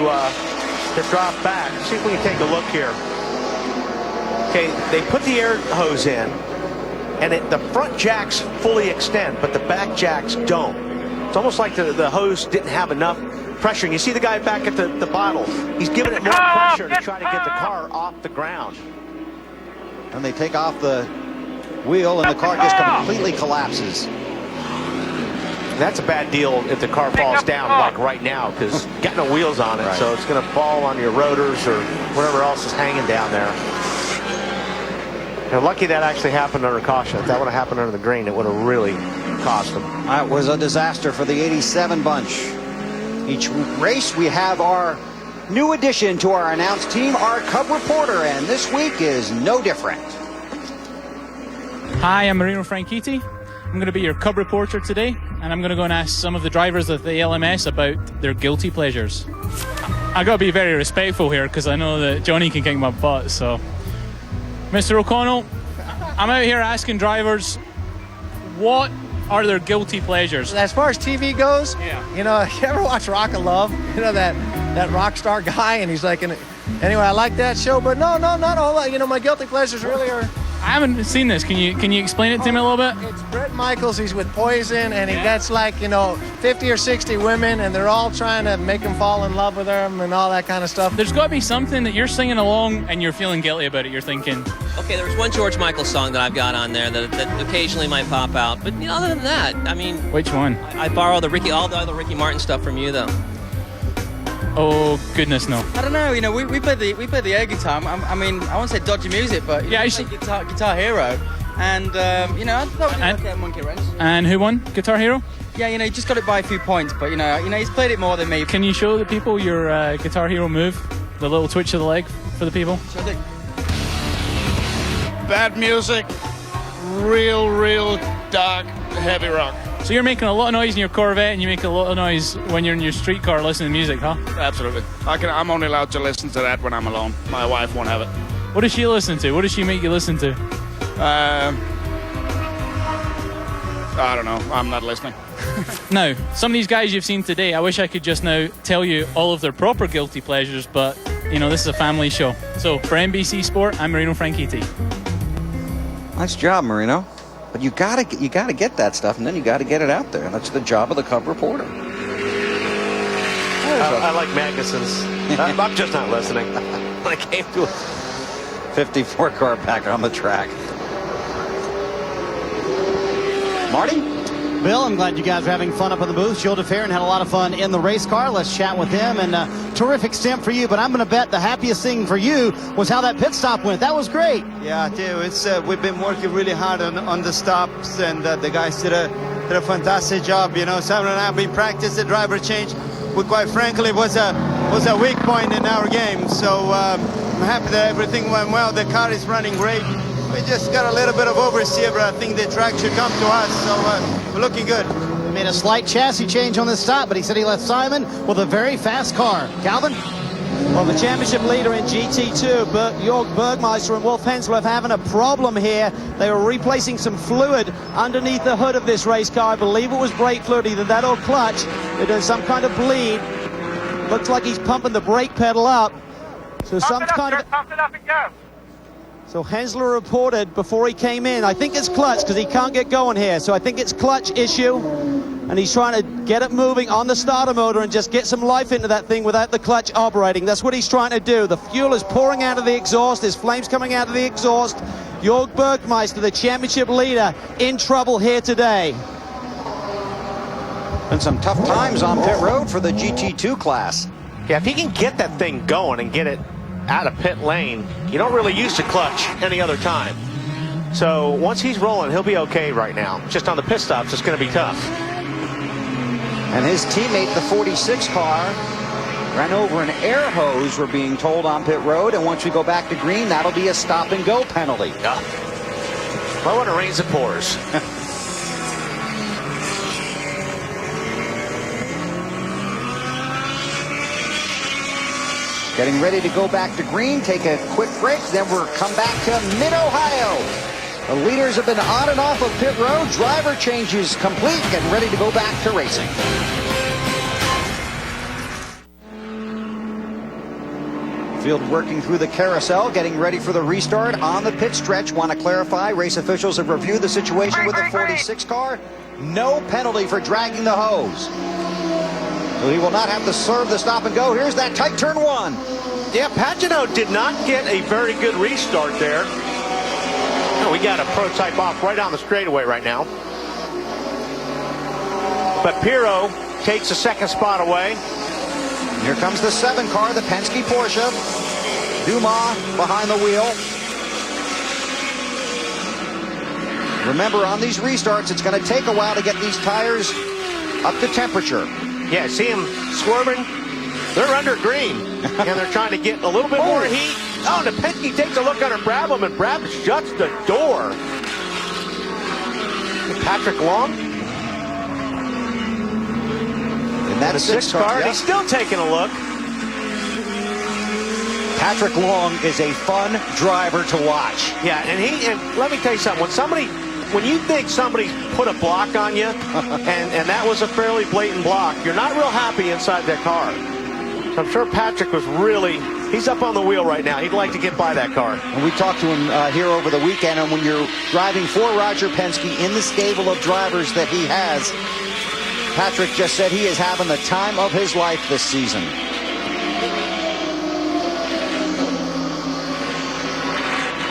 drop back. See if we can take a look here. Okay, they put the air hose in, and the front jacks fully extend, but the back jacks don't. It's almost like the hose didn't have enough pressure. And you see the guy back at the bottle. He's giving it more pressure to try to get the car off the ground. And they take off the wheel, and the car just completely collapses. That's a bad deal if the car falls down like right now, because got no wheels on it, so it's going to fall on your rotors or whatever else is hanging down there. They're lucky that actually happened under caution. If that would have happened under the green, it would have really cost them. That was a disaster for the 87 bunch. Each race we have our new addition to our announced team, our Cub reporter, and this week is no different. Hi, I'm Marino Franchitti. I'm going to be your Cub reporter today, and I'm going to go and ask some of the drivers of the ALMS about their guilty pleasures. I've got to be very respectful here, because I know that Johnny can kick my butt, so... Mr. O'Connell, I'm out here asking drivers, what are their guilty pleasures? As far as TV goes, you know, you ever watch Rock of Love? You know, that rock star guy, and he's like, anyway, I like that show, but no, not a whole lot. You know, my guilty pleasures really are, I haven't seen this. Can you explain it to me a little bit? It's Bret Michaels. He's with Poison, and he gets like, 50 or 60 women, and they're all trying to make him fall in love with him and all that kind of stuff. There's got to be something that you're singing along and you're feeling guilty about it. You're thinking, okay, there's one George Michael song that I've got on there that occasionally might pop out. But other than that, I mean, which one? I borrow all the other Ricky Martin stuff from you, though. Oh goodness, no. I don't know. We play the air guitar. I mean, I won't say dodgy music, but yeah, Guitar Hero, and I thought we'd look at Monkey Wrench. And who won Guitar Hero? Yeah, you just got it by a few points, but he's played it more than me. Can you show the people your Guitar Hero move, the little twitch of the leg for the people? Sure thing. Bad music, real dark, heavy rock. So you're making a lot of noise in your Corvette, and you make a lot of noise when you're in your street car listening to music, huh? Absolutely. I'm only allowed to listen to that when I'm alone. My wife won't have it. What does she listen to? What does she make you listen to? I don't know. I'm not listening. Now, some of these guys you've seen today, I wish I could just now tell you all of their proper guilty pleasures, but, this is a family show. So, for NBC Sport, I'm Marino Franchitti. Nice job, Marino. But you gotta get that stuff, and then you gotta get it out there. That's the job of the Cub reporter. I like Magnuson's. I'm just not listening. When I came to a 54 car pack on the track. Marty? Bill, I'm glad you guys are having fun up in the booth. Gilles DeFerrin had a lot of fun in the race car. Let's chat with him. And terrific stint for you. But I'm going to bet the happiest thing for you was how that pit stop went. That was great. Yeah, too. It's we've been working really hard on the stops, and the guys did a fantastic job. Simon and I have been practicing the driver change, which quite frankly was a weak point in our game. So I'm happy that everything went well. The car is running great. We just got a little bit of oversteer, but I think the track should come to us, so we're looking good. He made a slight chassis change on this stop, but he said he left Simon with a very fast car. Calvin? Well, the championship leader in GT2, Jörg Bergmeister and Wolf Hensler, having a problem here. They were replacing some fluid underneath the hood of this race car. I believe it was brake fluid, either that or clutch. There's some kind of bleed. Looks like he's pumping the brake pedal up. So Pump it up and go. So Hensler reported before he came in, I think it's clutch because he can't get going here. So I think it's clutch issue. And he's trying to get it moving on the starter motor and just get some life into that thing without the clutch operating. That's what he's trying to do. The fuel is pouring out of the exhaust. There's flames coming out of the exhaust. Jörg Bergmeister, the championship leader, in trouble here today. Been some tough times on pit road for the GT2 class. Yeah, if he can get that thing going and get it out of pit lane, you don't really use the clutch any other time. So once he's rolling, he'll be okay right now. Just on the pit stops, it's going to be tough. And his teammate, the 46 car, ran over an air hose, we're being told, on pit road. And once we go back to green, that'll be a stop and go penalty. Yeah. Well, when it rains, it pours. Getting ready to go back to green, take a quick break, then we'll come back to Mid-Ohio. The leaders have been on and off of pit road. Driver changes complete, getting ready to go back to racing. Field working through the carousel, getting ready for the restart on the pit stretch. Want to clarify, race officials have reviewed the situation with the 46 car. No penalty for dragging the hose. So he will not have to serve the stop and go. Here's that tight turn one. Yeah, Pagano did not get a very good restart there. Oh, we got a prototype off right on the straightaway right now. But Pirro takes the second spot away. Here comes the 7 car, the Penske Porsche. Dumas behind the wheel. Remember, on these restarts, it's going to take a while to get these tires up to temperature. Yeah, see them swerving? They're under green, and they're trying to get a little bit more heat. Oh, and Penske takes a look under Brabham, and Brabham shuts the door. Patrick Long. And that's 6 car, and he's still taking a look. Patrick Long is a fun driver to watch. Yeah, and let me tell you something. When you think somebody's put a block on you, and that was a fairly blatant block, you're not real happy inside that car. So I'm sure Patrick was really He's up on the wheel right now. He'd like to get by that car. And we talked to him here over the weekend, and when you're driving for Roger Penske in the stable of drivers that he has, Patrick just said he is having the time of his life this season.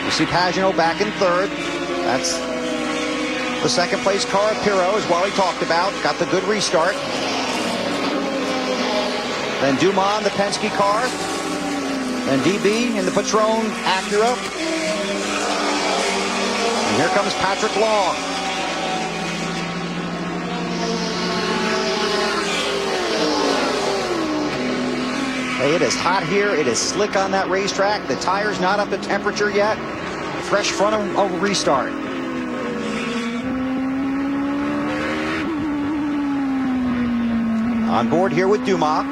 You see Pagenaud back in third. That's the second place car of Pirro, as Wally talked about. Got the good restart. Then Dumas in the Penske car. Then DB in the Patron Acura. And here comes Patrick Long. Hey, it is hot here. It is slick on that racetrack. The tire's not up to temperature yet. Fresh front of restart. On board here with Dumas.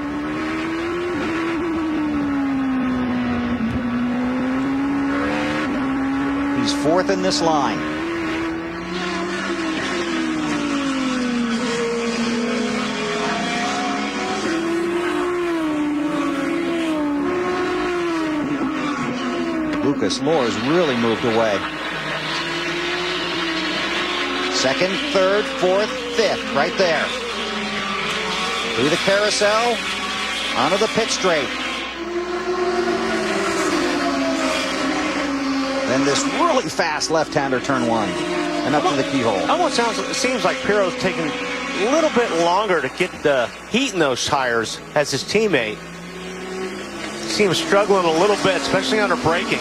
He's fourth in this line. Lucas Moore has really moved away. Second, third, fourth, fifth, right there. Through the carousel, onto the pit straight. Then this really fast left-hander turn one, and up to the keyhole. Almost seems like Pirro's taking a little bit longer to get the heat in those tires as his teammate. Seems struggling a little bit, especially under braking.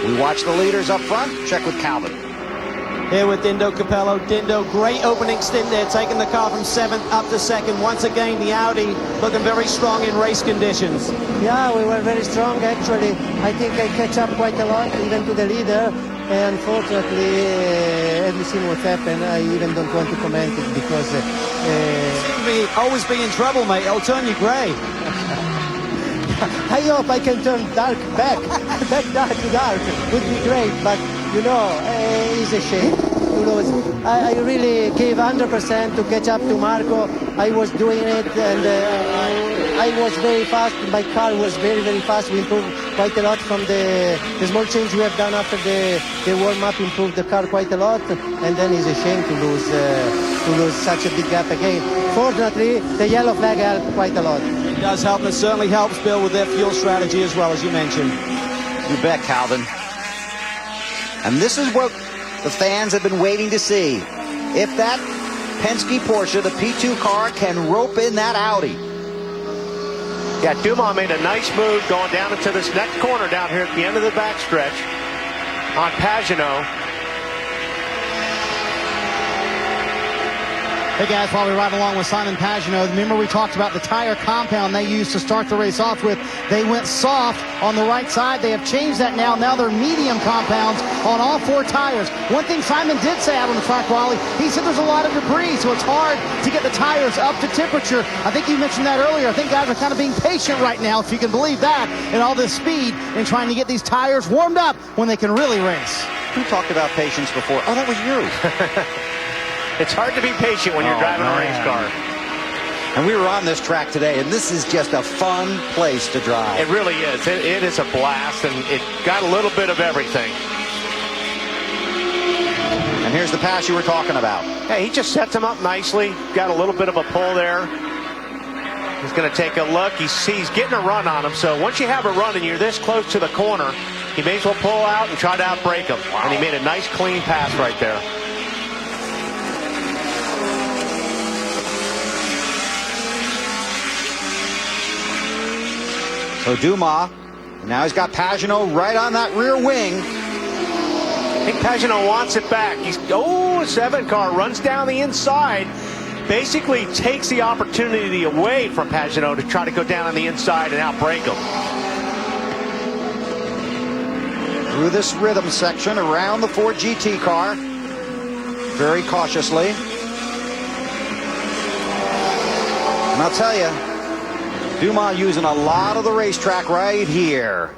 We watch the leaders up front. Check with Calvin. Here with Dindo Capello. Dindo, great opening stint there, taking the car from 7th up to 2nd. Once again, the Audi looking very strong in race conditions. Yeah, we were very strong, actually. I think I catch up quite a lot, even to the leader. And unfortunately, everything what happened, I even don't want to comment it because... seem to be always be in trouble, mate. It'll turn you grey. I hope I can turn dark back dark to dark. Would be great, but you know, it's a shame to lose. I really gave 100% to catch up to Marco. I was doing it, and I was very fast. My car was very, very fast. We improved quite a lot from the small change we have done after the warm-up. Improved the car quite a lot, and then it's a shame to lose such a big gap again. Fortunately, the yellow flag helped quite a lot. It does help, and it certainly helps Bill with their fuel strategy as well, as you mentioned. You bet, Calvin. And this is what the fans have been waiting to see. If that Penske Porsche, the P2 car, can rope in that Audi. Yeah, Dumas made a nice move going down into this next corner down here at the end of the backstretch on Pagenaud. Hey guys, while we ride along with Simon Pagenaud, remember we talked about the tire compound they used to start the race off with. They went soft on the right side. They have changed that now. Now they're medium compounds on all 4 tires. One thing Simon did say out on the track, Wally, he said there's a lot of debris, so it's hard to get the tires up to temperature. I think you mentioned that earlier. I think guys are kind of being patient right now, if you can believe that, and all this speed and trying to get these tires warmed up when they can really race. Who talked about patience before? Oh, that was you. It's hard to be patient when you're driving a race car. And we were on this track today, and this is just a fun place to drive. It really is. It is a blast, and it got a little bit of everything. And here's the pass you were talking about. Hey, he just sets him up nicely. Got a little bit of a pull there. He's going to take a look. He's getting a run on him. So once you have a run and you're this close to the corner, he may as well pull out and try to outbrake him. Wow. And he made a nice, clean pass right there. So Dumas, now he's got Pagenaud right on that rear wing. I think Pagenaud wants it back. A 7 car runs down the inside. Basically takes the opportunity away from Pagenaud to try to go down on the inside and outbrake him. Through this rhythm section around the Ford GT car. Very cautiously. And I'll tell you, Dumas using a lot of the racetrack right here.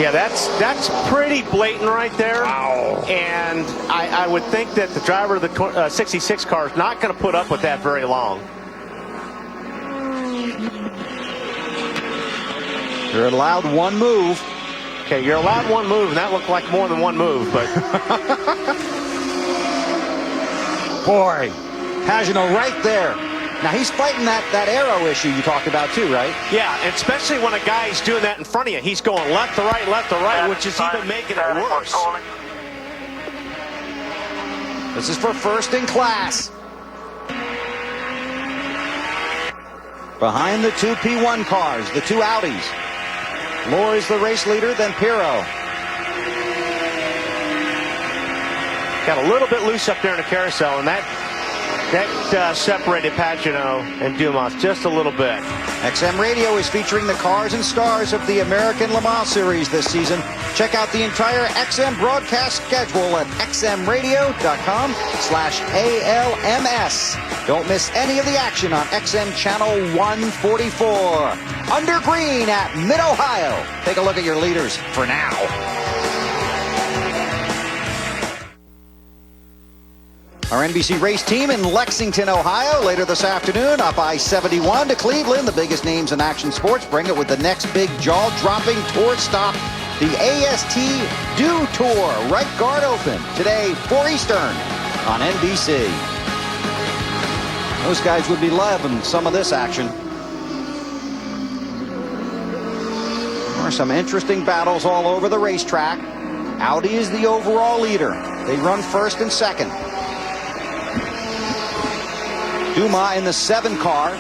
Yeah, that's pretty blatant right there. Wow. And I would think that the driver of the 66 car is not going to put up with that very long. You're allowed one move. Okay, you're allowed one move, and that looked like more than one move, but... Boy, Pagano right there. Now, he's fighting that arrow issue you talked about, too, right? Yeah, and especially when a guy's doing that in front of you. He's going left to right, which is even making it worse. This is for first in class. Behind the two P1 cars, the two Audis. Moore is the race leader, then Pirro. Got a little bit loose up there in the carousel, and that separated Pagano and Dumas just a little bit. XM Radio is featuring the cars and stars of the American Le Mans Series this season. Check out the entire XM broadcast schedule at xmradio.com/ALMS. Don't miss any of the action on XM Channel 144. Under green at Mid-Ohio. Take a look at your leaders for now. Our NBC race team in Lexington, Ohio, later this afternoon, up I-71 to Cleveland. The biggest names in action sports bring it with the next big jaw-dropping tour stop, the AST Dew Tour. Right guard open today, 4 Eastern on NBC. Those guys would be loving some of this action. There are some interesting battles all over the racetrack. Audi is the overall leader. They run first and second. Dumas in the 7 car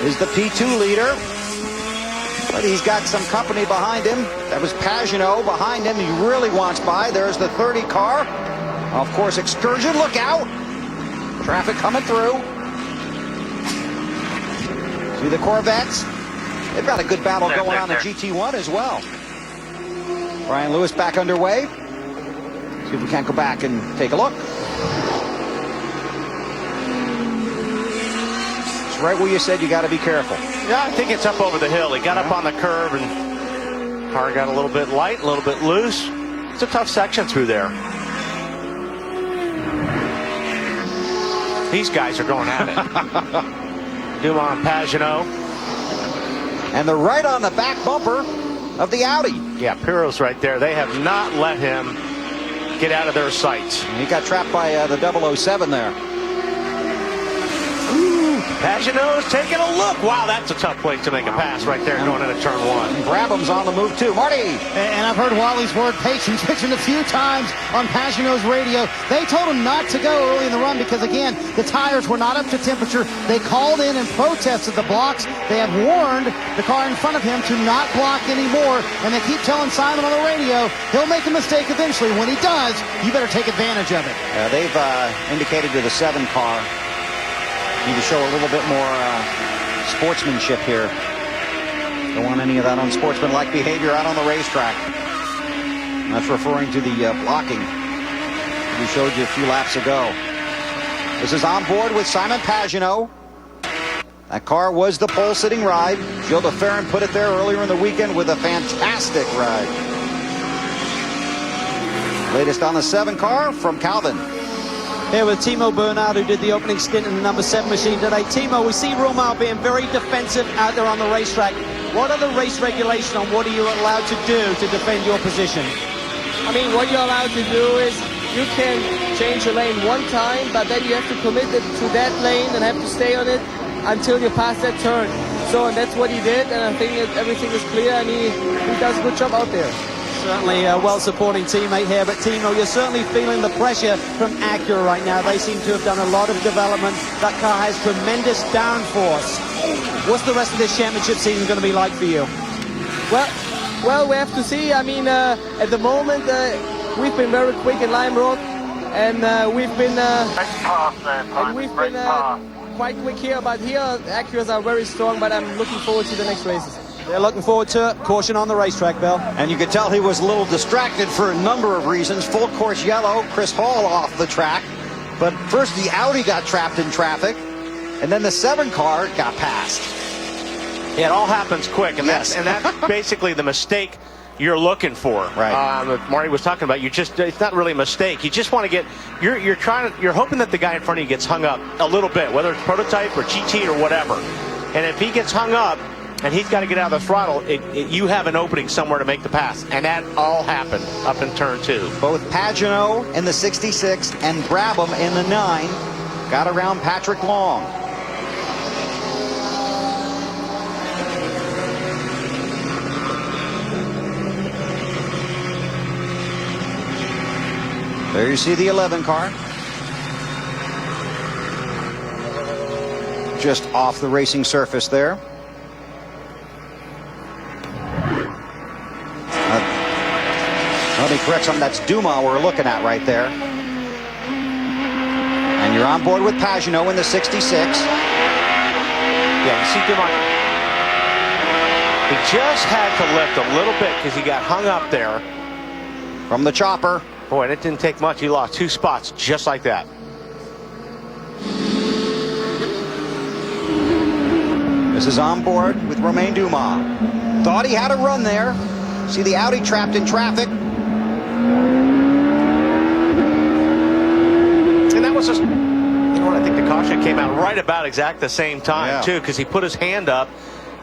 is the P2 leader, but he's got some company behind him. That was Pagano behind him. He really wants by. There's the 30 car. Of course, Excursion, look out. Traffic coming through. See the Corvettes? They've got a good battle going on the GT1 as well. Brian Lewis back underway. See if we can't go back and take a look. Right where you said you got to be careful. Yeah, I think it's up over the hill. He got up on the curve and car got a little bit light, a little bit loose. It's a tough section through there. These guys are going at it. Dumas and Pagano. And they're right on the back bumper of the Audi. Yeah, Pirro's right there. They have not let him get out of their sights. And he got trapped by the 007 there. Pagano's taking a look. Wow, that's a tough place to make a pass right there going into turn 1. Brabham's on the move too. Marty! And I've heard Wally's word patience mentioned a few times on Pagano's radio. They told him not to go early in the run because, again, the tires were not up to temperature. They called in and protested the blocks. They have warned the car in front of him to not block anymore, and they keep telling Simon on the radio he'll make a mistake eventually. When he does, you better take advantage of it. They've indicated to the 7 car need to show a little bit more sportsmanship here. Don't want any of that unsportsmanlike behavior out on the racetrack. And that's referring to the blocking we showed you a few laps ago. This is on board with Simon Pagano. That car was the pole-sitting ride. Gilles de Ferran put it there earlier in the weekend with a fantastic ride. Latest on the 7 car from Calvin. Here with Timo Bernard, who did the opening stint in the number 7 machine today. Timo, we see Romain being very defensive out there on the racetrack. What are the race regulations on what are you allowed to do to defend your position? I mean, what you're allowed to do is you can change your lane one time, but then you have to commit it to that lane and have to stay on it until you pass that turn. So, and that's what he did, and I think everything is clear, and he does a good job out there. Certainly a well-supporting teammate here, but Timo, you're certainly feeling the pressure from Acura right now. They seem to have done a lot of development. That car has tremendous downforce. What's the rest of this championship season going to be like for you? Well, we have to see. I mean, at the moment, we've been very quick in Lime Rock, and we've been quite quick here. But here, Acuras are very strong. But I'm looking forward to the next races. They're looking forward to it. Caution on the racetrack, Bill. And you could tell he was a little distracted for a number of reasons. Full course yellow, Chris Hall off the track. But first the Audi got trapped in traffic, and then the 7 car got passed. Yeah, it all happens quick, and that's basically the mistake you're looking for. Right. Marty was talking about, it's not really a mistake. You just want to get, you're hoping that the guy in front of you gets hung up a little bit, whether it's prototype or GT or whatever. And if he gets hung up and he's got to get out of the throttle, you have an opening somewhere to make the pass. And that all happened up in turn 2. Both Pagano in the 66 and Brabham in the 9 got around Patrick Long. There you see the 11 car. Just off the racing surface there. Let me correct something. That's Dumas we're looking at right there. And you're on board with Pagano in the 66. Yeah, you see Dumas. He just had to lift a little bit because he got hung up there. From the chopper. Boy, and it didn't take much. He lost 2 spots just like that. This is on board with Romain Dumas. Thought he had a run there. See the Audi trapped in traffic. And that was just, you know what, I think the caution came out right about the same time, too, because he put his hand up,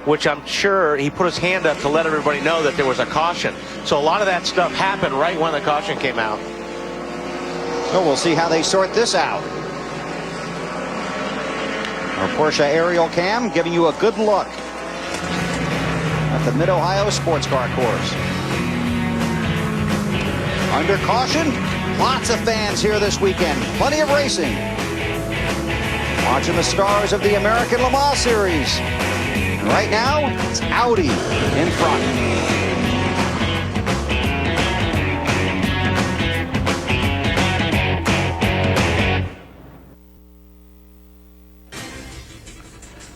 which I'm sure he put his hand up to let everybody know that there was a caution. So a lot of that stuff happened right when the caution came out. So we'll see how they sort this out. Our Porsche aerial cam giving you a good look at the Mid-Ohio Sports Car Course. Under caution, lots of fans here this weekend. Plenty of racing. Watching the stars of the American Le Mans Series. And right now, it's Audi in front.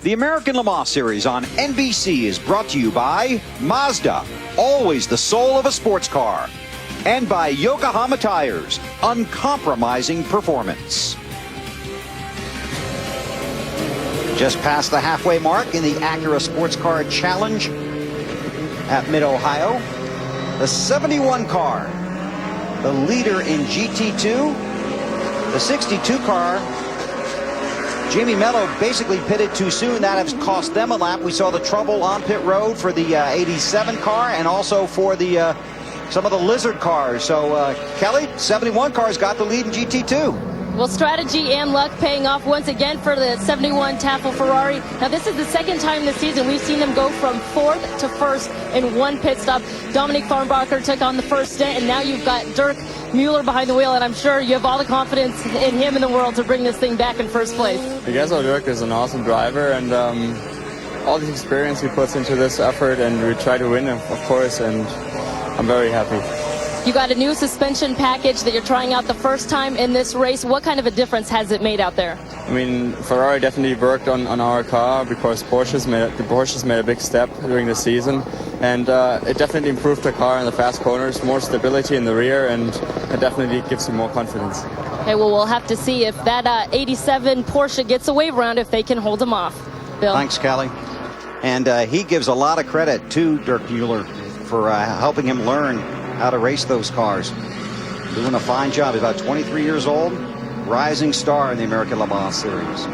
The American Le Mans Series on NBC is brought to you by Mazda, always the soul of a sports car, and by Yokohama Tires, uncompromising performance. Just past the halfway mark in the Acura Sports Car Challenge at Mid-Ohio. The 71 car, the leader in GT2. The 62 car, Jamie Mello basically pitted too soon. That has cost them a lap. We saw the trouble on pit road for the 87 car and also for the some of the Lizard cars. So, Kelly, 71 cars got the lead in GT2. Well, strategy and luck paying off once again for the 71 Tafel Ferrari. Now, this is the second time this season we've seen them go from 4th to 1st in one pit stop. Dominic Farnbacher took on the first stint, and now you've got Dirk Mueller behind the wheel, and I'm sure you have all the confidence in him in the world to bring this thing back in first place. I guess Dirk is an awesome driver, and all the experience he puts into this effort, and we try to win, of course, and I'm very happy. You got a new suspension package that you're trying out the first time in this race. What kind of a difference has it made out there? I mean, Ferrari definitely worked on our car because Porsche's made a big step during the season, and it definitely improved the car in the fast corners, more stability in the rear, and it definitely gives you more confidence. Okay, well, we'll have to see if that 87 Porsche gets a wave around, if they can hold them off. Bill? Thanks, Kelly. And he gives a lot of credit to Dirk Mueller for helping him learn how to race those cars. Doing a fine job. He's about 23 years old, rising star in the American Le Mans Series.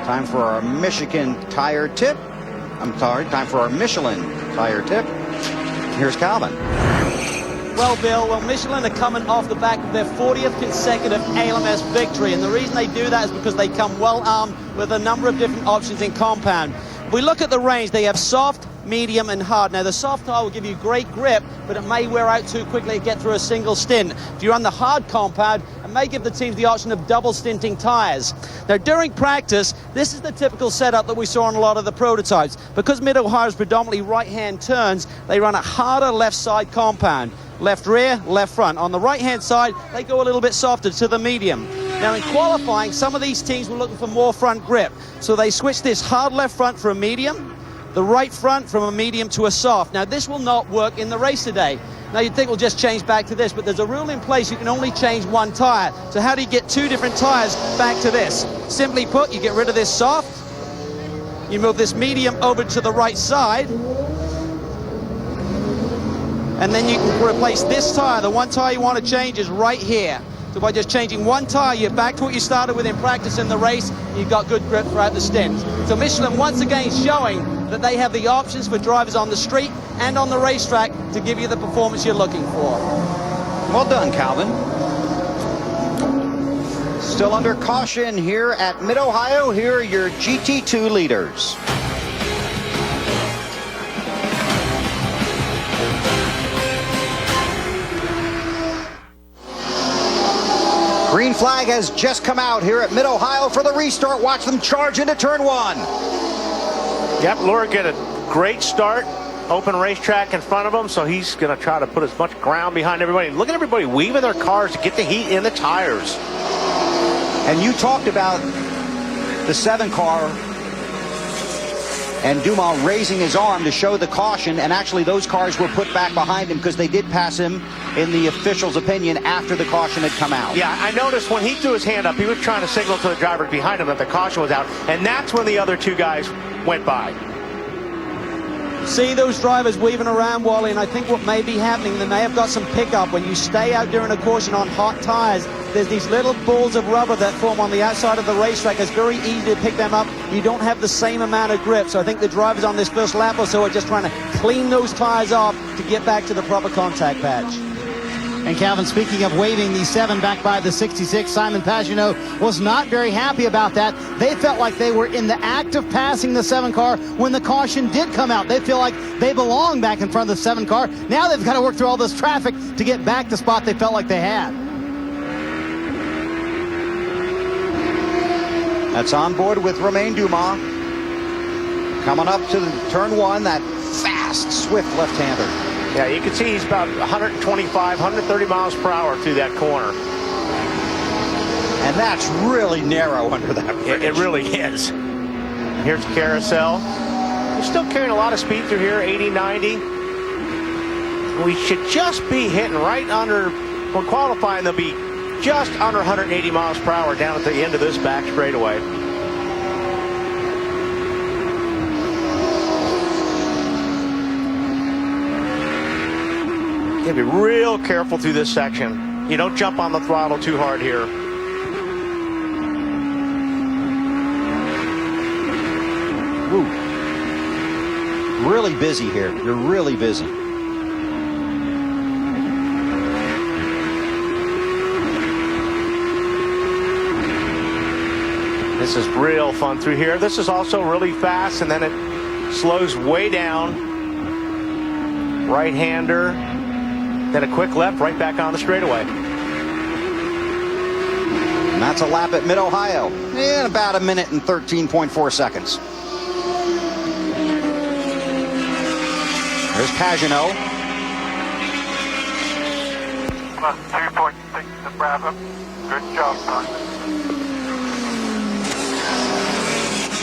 Time for our Michigan tire tip. Time for our Michelin tire tip. Here's Calvin. Well, Bill, Michelin are coming off the back of their 40th consecutive ALMS victory, and the reason they do that is because they come well armed with a number of different options in compound. If we look at the range, they have soft, medium and hard. Now the soft tire will give you great grip, but it may wear out too quickly to get through a single stint. If you're on the hard compound, it may give the teams the option of double stinting tires. Now during practice, this is the typical setup that we saw on a lot of the prototypes. Because Mid-Ohio is predominantly right-hand turns, they run a harder left side compound. Left rear, left front. On the right-hand side, they go a little bit softer to the medium. Now in qualifying, some of these teams were looking for more front grip, so they switched this hard left front for a medium, the right front from a medium to a soft. Now this will not work in the race today. Now you'd think we'll just change back to this, but there's a rule in place, you can only change one tire. So how do you get two different tires back to this? Simply put, you get rid of this soft, you move this medium over to the right side, and then you can replace this tire. The one tire you want to change is right here. So by just changing one tire, you're back to what you started with in practice in the race. You've got good grip throughout the stint. So Michelin once again showing that they have the options for drivers on the street and on the racetrack to give you the performance you're looking for. Well done, Calvin. Still under caution here at Mid-Ohio. Here are your GT2 leaders. Green flag has just come out here at Mid-Ohio for the restart. Watch them charge into turn 1. Yep, Lurie get a great start. Open racetrack in front of him, so he's going to try to put as much ground behind everybody. Look at everybody weaving their cars to get the heat in the tires. And you talked about the 7 car and Dumas raising his arm to show the caution, and actually those cars were put back behind him because they did pass him in the official's opinion after the caution had come out. Yeah, I noticed when he threw his hand up, he was trying to signal to the driver behind him that the caution was out, and that's when the other 2 guys went by. See those drivers weaving around, Wally, and I think what may be happening, they may have got some pickup. When you stay out during a caution on hot tires, there's these little balls of rubber that form on the outside of the racetrack. It's very easy to pick them up. You don't have the same amount of grip, so I think the drivers on this first lap or so are just trying to clean those tires off to get back to the proper contact patch. And Calvin, speaking of waving the 7 back by the 66, Simon Pagenaud was not very happy about that. They felt like they were in the act of passing the 7 car when the caution did come out. They feel like they belong back in front of the 7 car. Now they've got to work through all this traffic to get back the spot they felt like they had. That's on board with Romain Dumas. Coming up to the turn 1, that fast, swift left-hander. Yeah, you can see he's about 125, 130 miles per hour through that corner. And that's really narrow under that bridge. It really is. Here's Carousel. We're still carrying a lot of speed through here, 80, 90. We should just be hitting right under, when qualifying, they'll be just under 180 miles per hour down at the end of this back straightaway. You gotta be real careful through this section. You don't jump on the throttle too hard here. Woo. Really busy here. You're really busy. This is real fun through here. This is also really fast, and then it slows way down. Right-hander, then a quick left, right back on the straightaway. And that's a lap at Mid-Ohio in about 1 minute and 13.4 seconds. There's Pagenaud. Plus 2.6 to Brabham. Good job, son.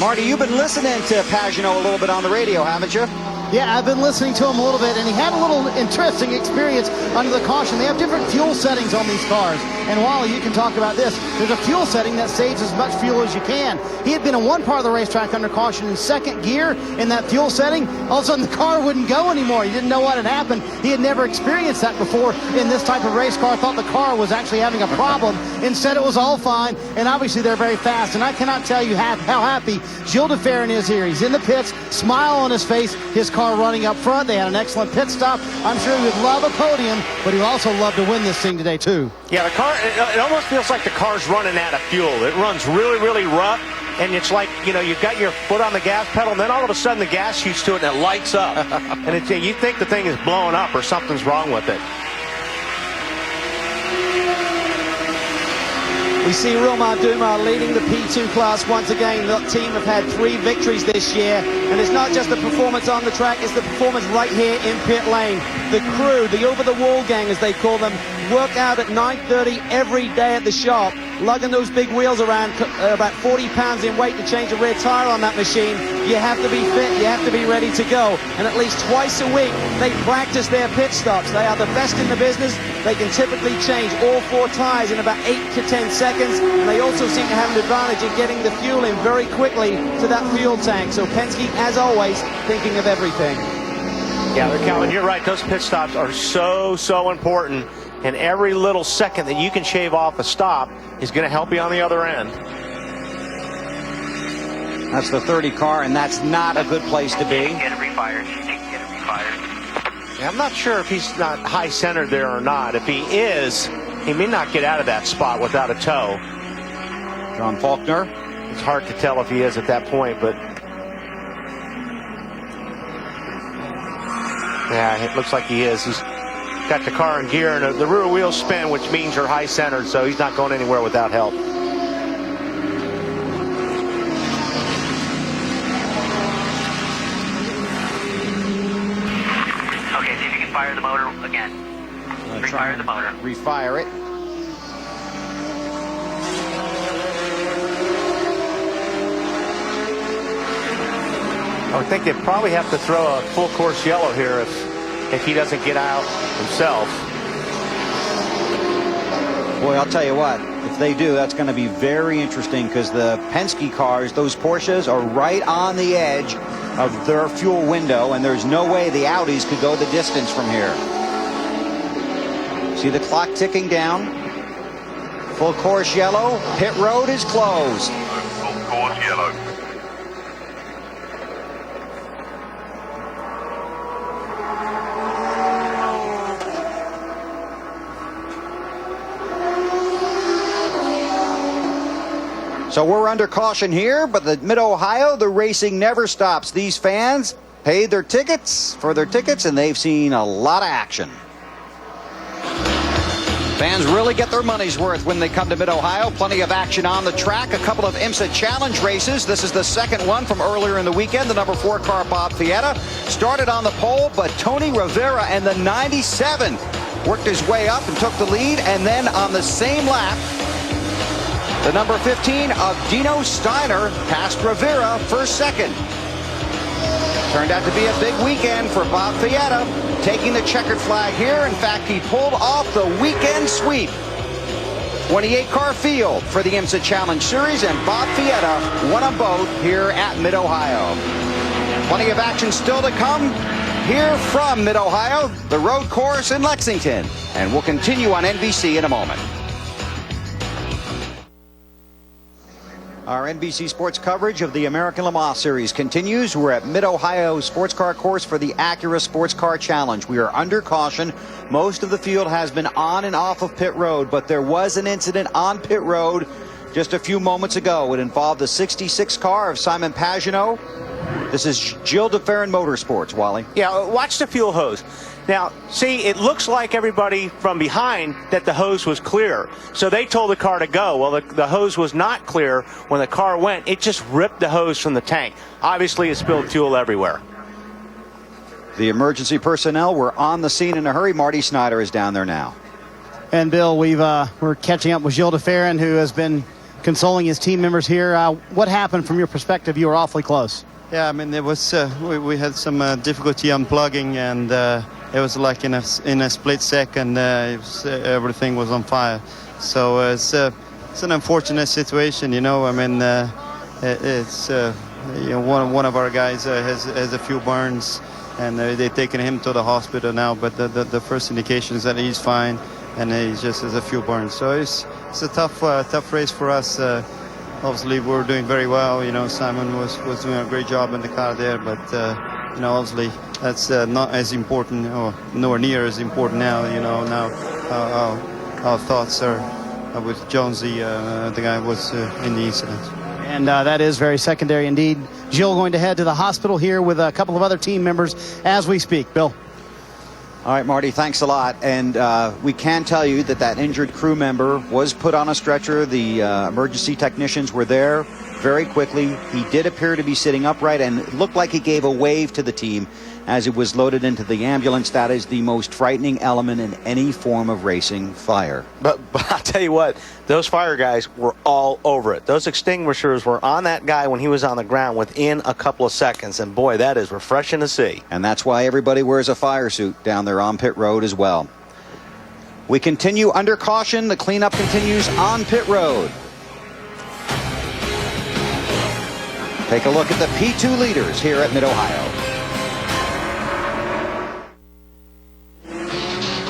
Marty, you've been listening to Pagenaud a little bit on the radio, haven't you? Yeah, I've been listening to him a little bit, and he had a little interesting experience under the caution. They have different fuel settings on these cars. And Wally, you can talk about this. There's a fuel setting that saves as much fuel as you can. He had been in one part of the racetrack under caution in 2nd gear in that fuel setting. All of a sudden, the car wouldn't go anymore. He didn't know what had happened. He had never experienced that before in this type of race car. Thought the car was actually having a problem. Instead, it was all fine, and obviously they're very fast. And I cannot tell you how happy Gilles de Ferran is here. He's in the pits, smile on his face, his car running up front. They had an excellent pit stop. I'm sure he would love a podium, but he'd also love to win this thing today, too. Yeah, the car, it almost feels like the car's running out of fuel. It runs really, really rough, and it's like, you know, you've got your foot on the gas pedal, and then all of a sudden the gas shoots to it, and it lights up. And you think the thing is blowing up or something's wrong with it. We see Romain Dumas leading the P2 class once again. The team have had 3 victories this year, and it's not just the performance on the track, it's the performance right here in pit lane. The crew, the over-the-wall gang as they call them, work out at 9:30 every day at the shop, lugging those big wheels around, about 40 pounds in weight to change a rear tire on that machine. You have to be fit, you have to be ready to go, and at least twice a week they practice their pit stops. They are the best in the business. They can typically change all 4 tires in about 8 to 10 seconds, and they also seem to have an advantage in getting the fuel in very quickly to that fuel tank. So Penske, as always, thinking of everything. Yeah, Calvin, you're right. Those pit stops are so important. And every little second that you can shave off a stop is going to help you on the other end. That's the 30 car, and that's not a good place to be. Get it refired. Get it refired. Yeah, I'm not sure if he's not high centered there or not. If he is, he may not get out of that spot without a tow. John Faulkner. It's hard to tell if he is at that point, but yeah, it looks like he is. He's got the car in gear, and the rear wheels spin, which means you're high centered, so he's not going anywhere without help. Okay, see if you can fire the motor again. Refire the motor. Refire it. I would think they'd probably have to throw a full course yellow here if he doesn't get out himself. Boy, I'll tell you what, if they do, that's going to be very interesting, because the Penske cars, those Porsches, are right on the edge of their fuel window, and there's no way the Audis could go the distance from here. See the clock ticking down. Full course yellow. Pit road is closed. Full course yellow. So we're under caution here, but the Mid-Ohio, the racing never stops. These fans paid their tickets and they've seen a lot of action. Fans really get their money's worth when they come to Mid-Ohio. Plenty of action on the track. A couple of IMSA Challenge races. This is the second one from earlier in the weekend. The number 4 car, Bob Fietta, started on the pole, but Tony Rivera and the 97 worked his way up and took the lead. And then on the same lap, the number 15 of Dino Steiner passed Rivera for second. Turned out to be a big weekend for Bob Fietta, taking the checkered flag here. In fact, he pulled off the weekend sweep. 28-car field for the IMSA Challenge Series, and Bob Fietta won them both here at Mid-Ohio. Plenty of action still to come here from Mid-Ohio, the road course in Lexington. And we'll continue on NBC in a moment. Our NBC Sports coverage of the American Le Mans Series continues. We're at Mid-Ohio Sports Car Course for the Acura Sports Car Challenge. We are under caution. Most of the field has been on and off of pit road, but there was an incident on pit road just a few moments ago. It involved the 66 car of Simon Pagenaud. This is Gilles de Ferran Motorsports, Wally. Yeah, watch the fuel hose. Now, see, it looks like everybody from behind that the hose was clear. So they told the car to go. Well, the hose was not clear when the car went. It just ripped the hose from the tank. Obviously, it spilled fuel everywhere. The emergency personnel were on the scene in a hurry. Marty Snyder is down there now. And Bill, we're catching up with Gilles de Ferran, who has been consoling his team members here. What happened from your perspective? You were awfully close. Yeah, I mean, it was we had some difficulty unplugging, and it was like in a split second, everything was on fire. So it's an unfortunate situation, you know. I mean, it's one of our guys has a few burns, and they're taking him to the hospital now. But the first indication is that he's fine, and he just has a few burns. So it's a tough race for us. Obviously, we're doing very well. You know, Simon was doing a great job in the car there, but you know, obviously that's not as important, or nowhere near as important now. You know, now our thoughts are with Jonesy, the guy who was in the incident. And that is very secondary indeed. Gilles going to head to the hospital here with a couple of other team members as we speak. Bill. All right, Marty, thanks a lot. And we can tell you that injured crew member was put on a stretcher. The emergency technicians were there very quickly. He did appear to be sitting upright, and it looked like he gave a wave to the team as it was loaded into the ambulance. That is the most frightening element in any form of racing, fire. But I'll tell you what, those fire guys were all over it. Those extinguishers were on that guy when he was on the ground within a couple of seconds, and boy, that is refreshing to see. And that's why everybody wears a fire suit down there on pit road as well. We continue under caution. The cleanup continues on pit road. Take a look at the P2 leaders here at Mid-Ohio.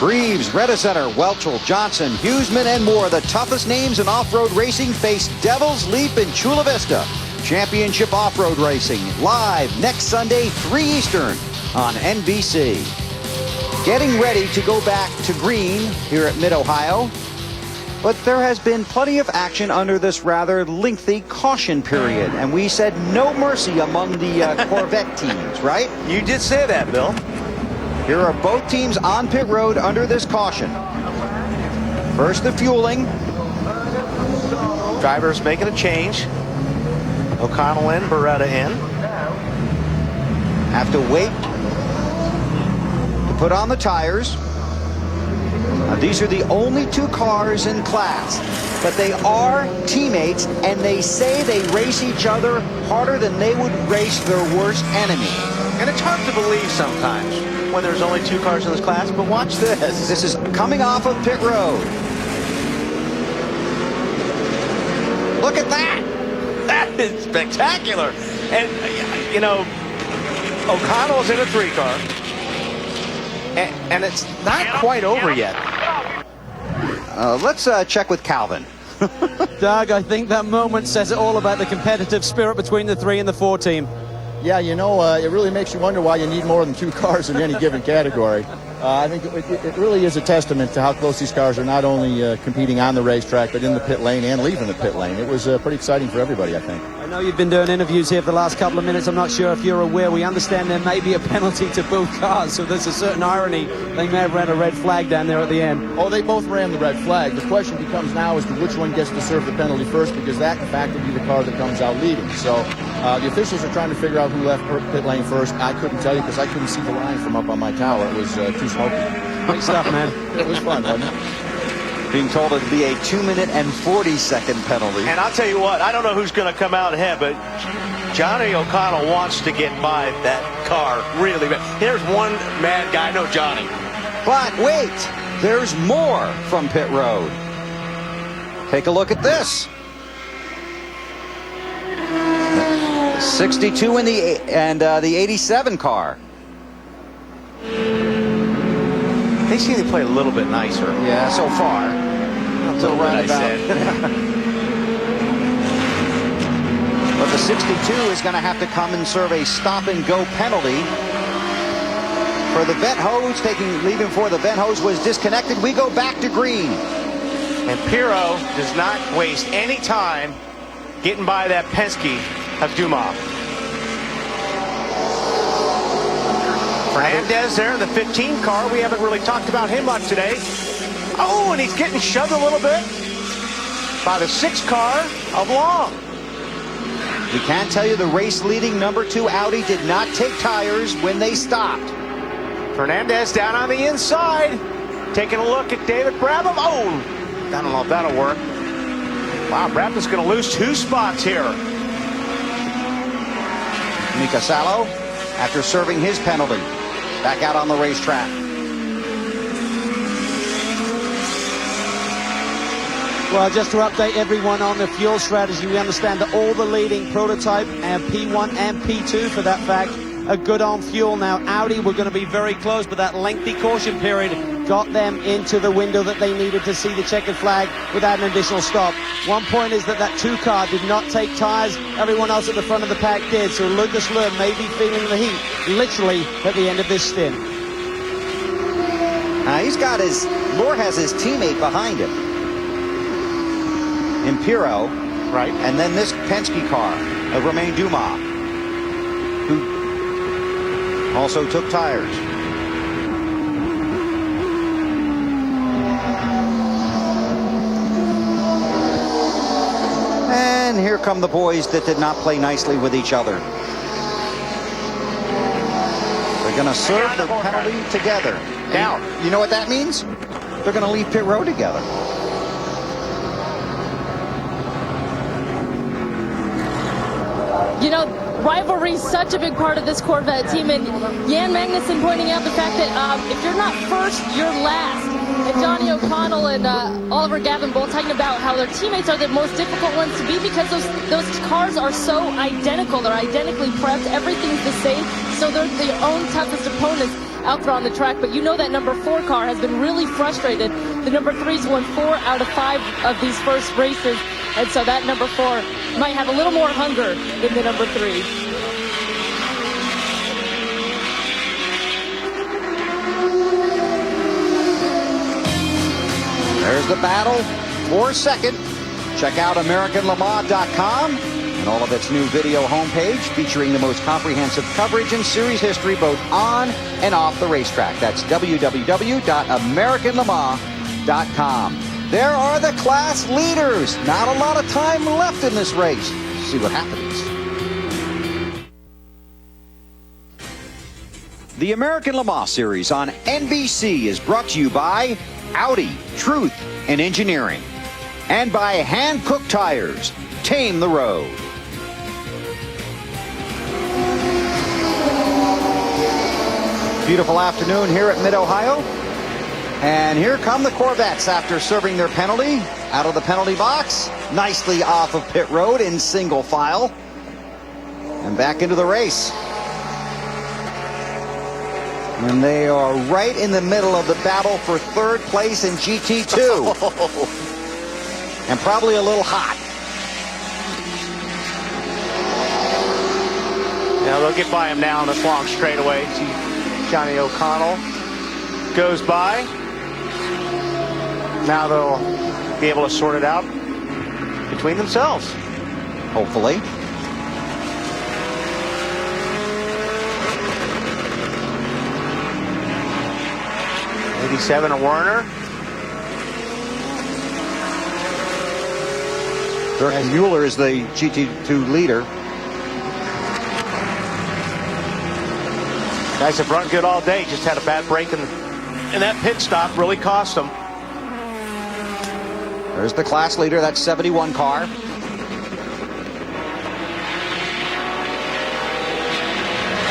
Greaves, Redesetter, Welchel, Johnson, Huseman, and more. The toughest names in off-road racing face Devil's Leap in Chula Vista. Championship Off-Road Racing, live next Sunday, 3 Eastern on NBC. Getting ready to go back to green here at Mid-Ohio. But there has been plenty of action under this rather lengthy caution period. And we said no mercy among the Corvette teams, right? You did say that, Bill. Here are both teams on pit road under this caution. First, the fueling. Drivers making a change. O'Connell in, Beretta in. Have to wait to put on the tires. Now, these are the only 2 cars in class, but they are teammates, and they say they race each other harder than they would race their worst enemy. And it's hard to believe sometimes when there's only 2 cars in this class, but watch this. This is coming off of pit road. Look at that. That is spectacular. And, you know, O'Connell's in a 3 car. And it's not quite over yet. Let's check with Calvin. Doug, I think that moment says it all about the competitive spirit between the 3 and the 4 team. Yeah, you know, it really makes you wonder why you need more than 2 cars in any given category. I think it really is a testament to how close these cars are, not only competing on the racetrack, but in the pit lane and leaving the pit lane. It was pretty exciting for everybody, I think. I know you've been doing interviews here for the last couple of minutes. I'm not sure if you're aware. We understand there may be a penalty to both cars, so there's a certain irony. They may have ran a red flag down there at the end. Oh, they both ran the red flag. The question becomes now as to which one gets to serve the penalty first, because that, in fact, will be the car that comes out leading. So the officials are trying to figure out who left pit lane first. I couldn't tell you because I couldn't see the line from up on my tower. It was too smoky. Great stuff, man. It was fun, wasn't it? Being told it to be a 2-minute and 40-second penalty. And I'll tell you what, I don't know who's going to come out ahead, but Johnny O'Connell wants to get by that car really bad. Here's one mad guy. I know Johnny. But wait, there's more from pit road. Take a look at this. 62 in the 87 car. They seem to play a little bit nicer. Yeah, so far. A little roundabout. But the 62 is going to have to come and serve a stop-and-go penalty. For the vent hose, leaving before the vent hose was disconnected. We go back to green. And Pirro does not waste any time getting by that Penske of Dumas. Fernandez there in the 15 car. We haven't really talked about him much today. Oh, and he's getting shoved a little bit by the 6 car of Long. We can tell you the race-leading number 2 Audi did not take tires when they stopped. Fernandez down on the inside. Taking a look at David Brabham. Oh, I don't know if that'll work. Wow, Brabham's going to lose 2 spots here. Mika Salo, after serving his penalty, back out on the racetrack. Well, just to update everyone on the fuel strategy, we understand that all the leading prototype and P1 and P2, for that fact, are good on fuel. Now, Audi were going to be very close, but that lengthy caution period got them into the window that they needed to see the checkered flag without an additional stop. One point is that 2 car did not take tires. Everyone else at the front of the pack did. So Lucas Luhr may be feeling the heat literally at the end of this stint. Luhr has his teammate behind him in Pirro, right? And then this Penske car of Romain Dumas, who also took tires. And here come the boys that did not play nicely with each other. They're going to serve the penalty together. Now, you know what that means? They're going to leave pit road together. You know, rivalry is such a big part of this Corvette team, and Jan Magnussen pointing out the fact that if you're not first, you're last. And Johnny O'Connell and Oliver Gavin both talking about how their teammates are the most difficult ones to beat because those cars are so identical. They're identically prepped. Everything's the same, so they're their own toughest opponents. out there on the track, but you know that number 4 car has been really frustrated. The number 3's won 4 out of 5 of these first races, and so that number 4 might have a little more hunger than the number 3. There's the battle for second. Check out AmericanLeMans.com and all of its new video homepage featuring the most comprehensive coverage in series history, both on and off the racetrack. That's www.AmericanLeMans.com. There are the class leaders. Not a lot of time left in this race. See what happens. The American Le Mans Series on NBC is brought to you by Audi, Truth in Engineering, and by Hand-Cooked Tires. Tame the road. Beautiful afternoon here at Mid-Ohio. And here come the Corvettes after serving their penalty out of the penalty box, nicely off of pit road in single file, and back into the race. And they are right in the middle of the battle for third place in GT2. And probably a little hot. Now they'll get by him now on this long straightaway. See Johnny O'Connell goes by. Now they'll be able to sort it out between themselves. Hopefully. '87 a Werner. Dirk Mueller is the GT2 leader. Guys have run good all day. Just had a bad break in that pit stop. Really cost them. There's the class leader. That's 71 car.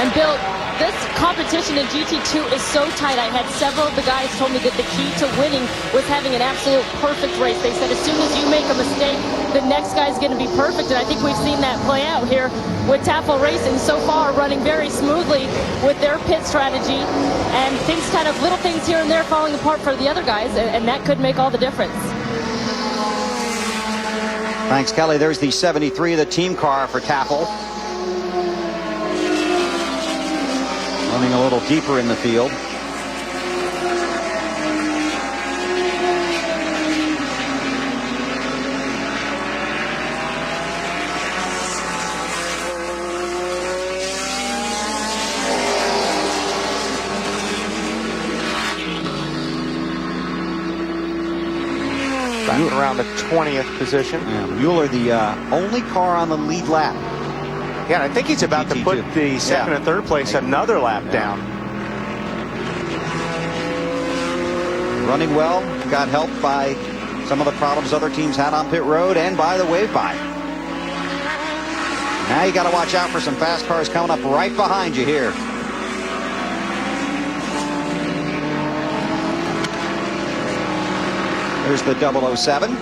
And Bill, this competition in GT2 is so tight. I had several of the guys told me that the key to winning was having an absolute perfect race. They said as soon as you make a mistake, the next guy's going to be perfect. And I think we've seen that play out here with Tafel Racing so far, running very smoothly with their pit strategy. And things kind of, little things here and there falling apart for the other guys, and that could make all the difference. Thanks, Kelly. There's the 73, the team car for Tafel. Running a little deeper in the field. Back around the 20th position. Yeah, Mueller, the only car on the lead lap. Yeah, and I think he's about to put the second and third place another lap down. Running well, got helped by some of the problems other teams had on pit road and by the wave by. Now you got to watch out for some fast cars coming up right behind you here. There's the 007.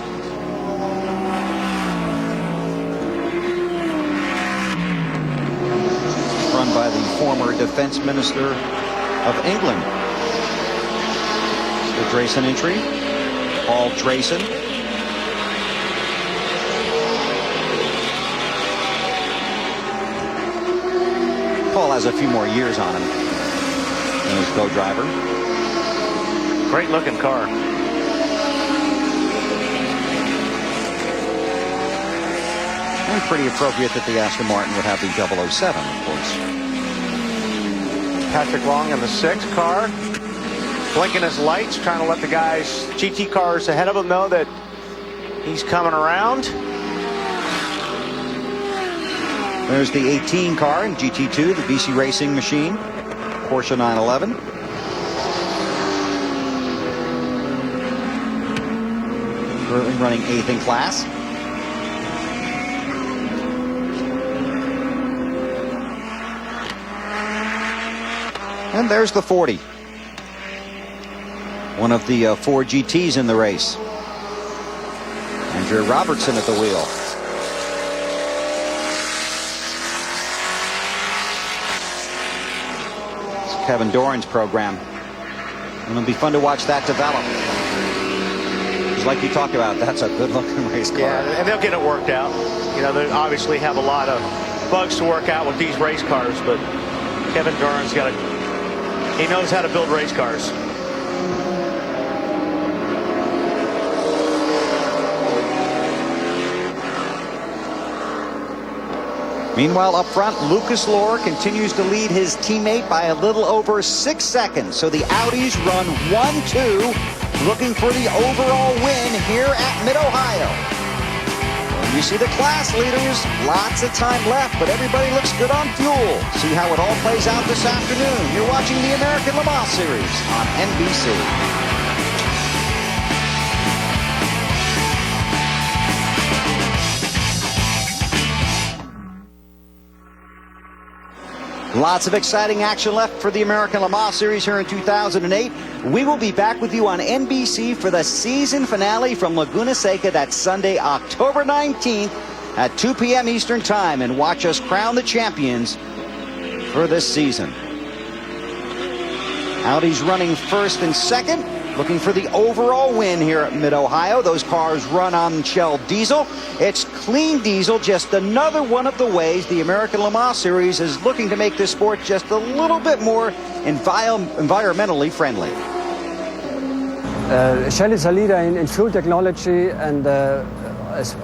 Run by the former Defense Minister of England. The Drayson entry. Paul Drayson. Paul has a few more years on him than his co-driver. Great looking car. And pretty appropriate that the Aston Martin would have the 007, of course. Patrick Long in the 6 car. Blinking his lights, trying to let the guys, GT cars ahead of him, know that he's coming around. There's the 18 car in GT2, the BC Racing machine, Porsche 911. Currently running 8th in class. And there's the 40. One of the 4 GTs in the race. Andrew Robertson at the wheel. Kevin Doran's program. And it'll be fun to watch that develop. Just like you talked about, that's a good-looking race car. Yeah, and they'll get it worked out. You know, they obviously have a lot of bugs to work out with these race cars, but Kevin Doran's got he knows how to build race cars. Meanwhile, up front, Lucas Lohr continues to lead his teammate by a little over 6 seconds. So the Audis run 1-2, looking for the overall win here at Mid-Ohio. You see the class leaders, lots of time left, but everybody looks good on fuel. See how it all plays out this afternoon. You're watching the American Le Mans Series on NBC. Lots of exciting action left for the American Le Mans Series here in 2008. We will be back with you on NBC for the season finale from Laguna Seca. That's Sunday, October 19th at 2 p.m. Eastern Time, and watch us crown the champions for this season. Audi's running first and second, looking for the overall win here at Mid-Ohio. Those cars run on Shell diesel. It's clean diesel, just another one of the ways the American Le Mans Series is looking to make this sport just a little bit more environmentally friendly. Shell is a leader in fuel technology, and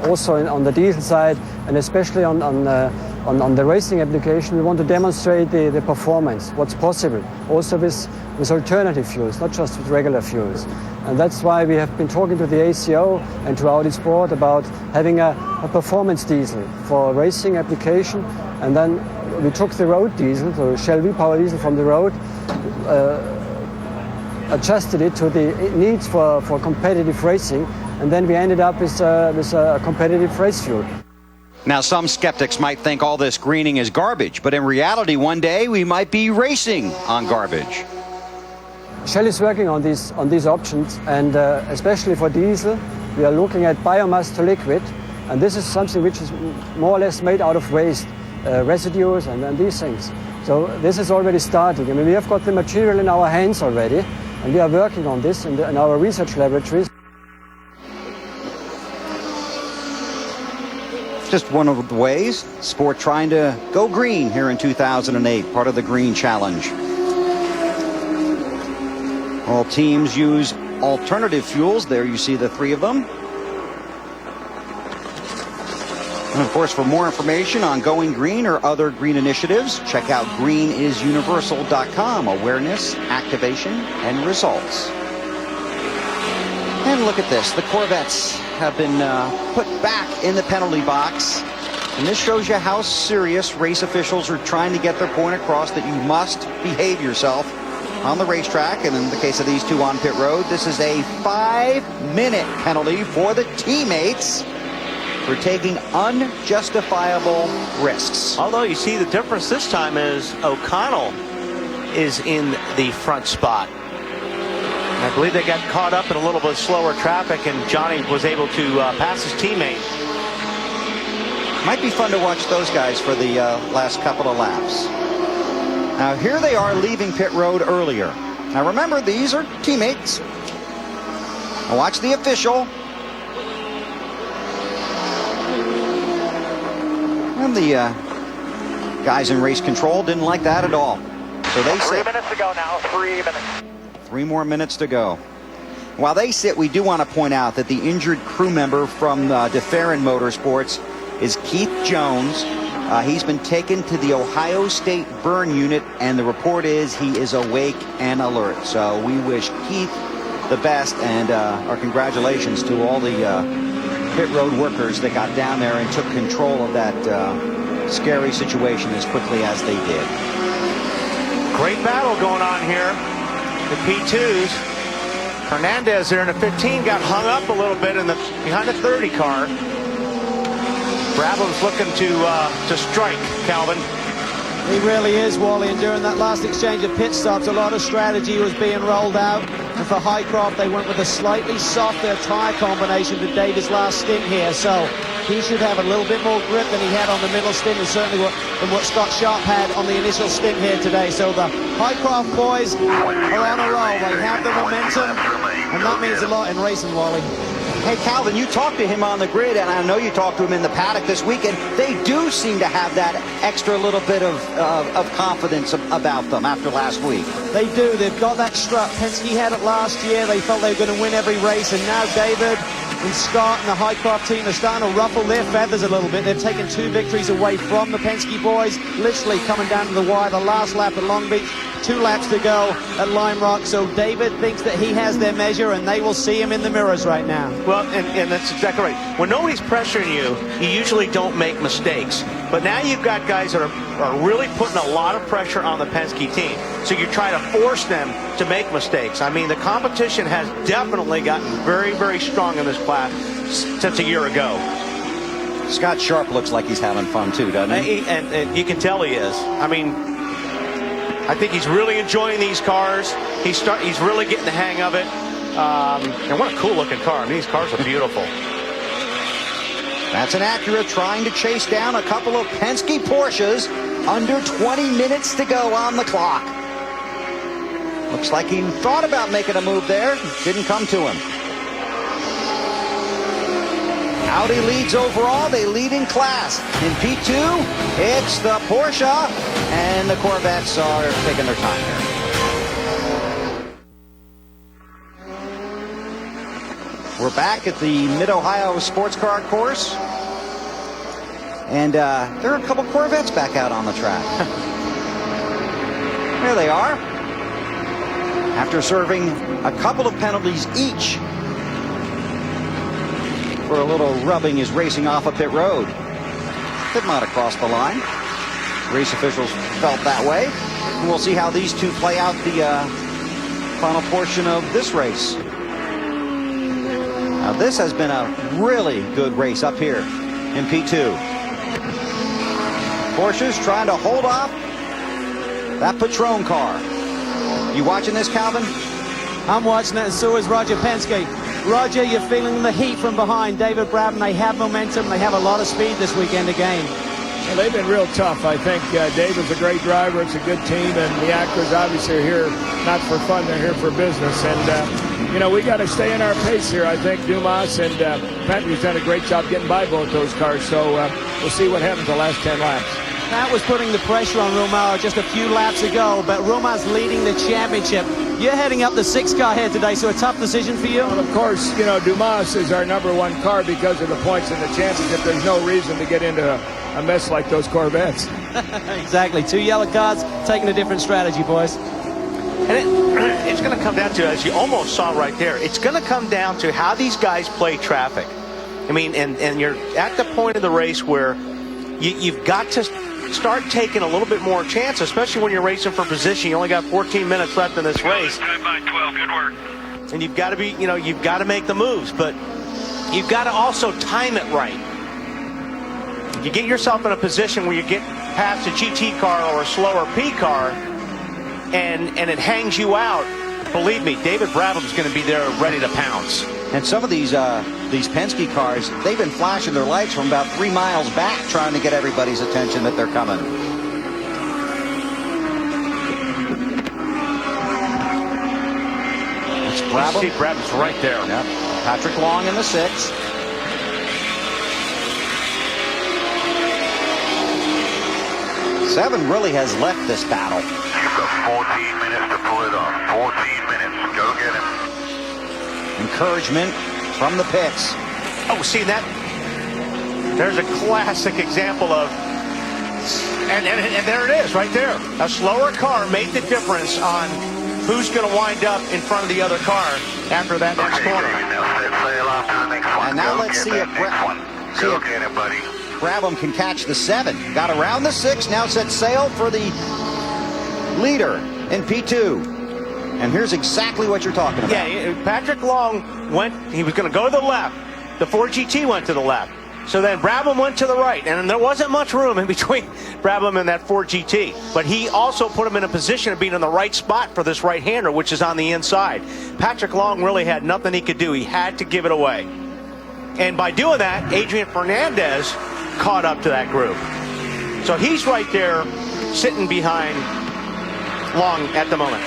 also on the diesel side, and especially on the racing application. We want to demonstrate the performance, what's possible, also with alternative fuels, not just with regular fuels. And that's why we have been talking to the ACO and to Audi Sport about having a performance diesel for racing application. And then we took the road diesel, the Shell V-Power diesel from the road, adjusted it to the needs for competitive racing, and then we ended up with a competitive race fuel. Now, some skeptics might think all this greening is garbage, but in reality, one day we might be racing on garbage. Shell is working on these options, and especially for diesel, we are looking at biomass to liquid, and this is something which is more or less made out of waste, residues and these things. So this is already starting. I mean, we have got the material in our hands already, and we are working on this in our research laboratories. Just one of the ways, sport trying to go green here in 2008, part of the Green Challenge. All teams use alternative fuels. There you see the three of them. And of course, for more information on going green or other green initiatives, check out greenisuniversal.com. Awareness, activation, and results. And look at this. The Corvettes have been put back in the penalty box. And this shows you how serious race officials are trying to get their point across, that you must behave yourself on the racetrack. And in the case of these two on pit road, this is a 5-minute penalty for the teammates for taking unjustifiable risks. Although you see the difference this time is O'Connell is in the front spot. And I believe they got caught up in a little bit slower traffic, and Johnny was able to pass his teammate. Might be fun to watch those guys for the last couple of laps. Now here they are leaving pit road earlier. Now remember, these are teammates. Now watch the official. And the guys in race control didn't like that at all. So they say 3 minutes to go now, 3 minutes. 3 more minutes to go. While they sit, we do want to point out that the injured crew member from DeFerrin Motorsports is Keith Jones. He's been taken to the Ohio State Burn Unit, and the report is he is awake and alert. So we wish Keith the best, and our congratulations to all the pit road workers that got down there and took control of that scary situation as quickly as they did. Great battle going on here. The P2s. Hernandez there in the 15 got hung up a little bit behind the 30 car. Brabham's looking to strike, Calvin. He really is, Wally, and during that last exchange of pit stops, a lot of strategy was being rolled out. And for Highcroft, they went with a slightly softer tyre combination to David's last stint here. So he should have a little bit more grip than he had on the middle stint, and certainly than what Scott Sharp had on the initial stint here today. So the Highcroft boys are on a roll. They have the momentum, and that means a lot in racing, Wally. Hey, Calvin, you talked to him on the grid, and I know you talked to him in the paddock this weekend. They do seem to have that extra little bit of confidence about them after last week. They do. They've got that strut. Penske had it last year. They felt they were going to win every race, and now David and Scott and the Highcroft team are starting to ruffle their feathers a little bit. They've taken 2 victories away from the Penske boys, literally coming down to the wire. The last lap at Long Beach, 2 laps to go at Lime Rock. So David thinks that he has their measure, and they will see him in the mirrors right now. Well, and that's exactly right. When nobody's pressuring you, you usually don't make mistakes. But now you've got guys that are really putting a lot of pressure on the Penske team. So you try to force them to make mistakes. I mean, the competition has definitely gotten very, very strong in this class since a year ago. Scott Sharp looks like he's having fun too, doesn't he? And you can tell he is. I mean, I think he's really enjoying these cars. He's really getting the hang of it. And what a cool looking car. I mean, these cars are beautiful. That's an Acura trying to chase down a couple of Penske Porsches. Under 20 minutes to go on the clock. Looks like he thought about making a move there. Didn't come to him. Audi leads overall. They lead in class. In P2, it's the Porsche, and the Corvettes are taking their time here. We're back at the Mid-Ohio Sports Car Course. And there are a couple Corvettes back out on the track. There they are. After serving a couple of penalties each for a little rubbing is racing off a pit road. Did not have crossed the line. Race officials felt that way. And we'll see how these two play out the final portion of this race. Now this has been a really good race up here in P2. Porsche's trying to hold off that Patron car. You watching this, Calvin? I'm watching it, and so is Roger Penske. Roger, you're feeling the heat from behind. David Brabham, they have momentum. They have a lot of speed this weekend again. Well, they've been real tough. I think David's a great driver. It's a good team, and the Acuras obviously are here not for fun. They're here for business. And, you know, we got to stay in our pace here. I think Dumas and Patrick's done a great job getting by both those cars. So we'll see what happens the last 10 laps. That was putting the pressure on Romain just a few laps ago, but Romain's leading the championship. You're heading up the 6 car here today, so a tough decision for you? Well, of course, you know, Dumas is our #1 car because of the points in the championship. There's no reason to get into a mess like those Corvettes. Exactly. 2 yellow cards, taking a different strategy, boys. And it's going to come down to, as you almost saw right there, it's going to come down to how these guys play traffic. I mean, and you're at the point of the race where you've got to start taking a little bit more chance, especially when you're racing for position. You only got 14 minutes left in this race. Time by 12, good work. And you've got to be, you know, you've got to make the moves, but you've got to also time it right. You get yourself in a position where you get past a GT car or a slower P car, and it hangs you out. Believe me, David Brabham's going to be there ready to pounce. And some of these Penske cars, they've been flashing their lights from about 3 miles back trying to get everybody's attention that they're coming. It's Brabham. You see Brabham's right there. Yep. Patrick Long in the 6. Seven really has left this battle. You've got 14 minutes to pull it off. 14 minutes. Go get him. Encouragement from the pits. Oh, see that? There's a classic example of, and there it is right there. A slower car made the difference on who's going to wind up in front of the other car after that next corner. And now let's see if Brabham can catch the 7. Got around the 6, now set sail for the leader in P2. And here's exactly what you're talking about. Yeah, Patrick Long he was going to go to the left. The 4GT went to the left. So then Brabham went to the right. And there wasn't much room in between Brabham and that 4GT. But he also put him in a position of being in the right spot for this right-hander, which is on the inside. Patrick Long really had nothing he could do. He had to give it away. And by doing that, Adrian Fernandez caught up to that group. So he's right there sitting behind Long at the moment.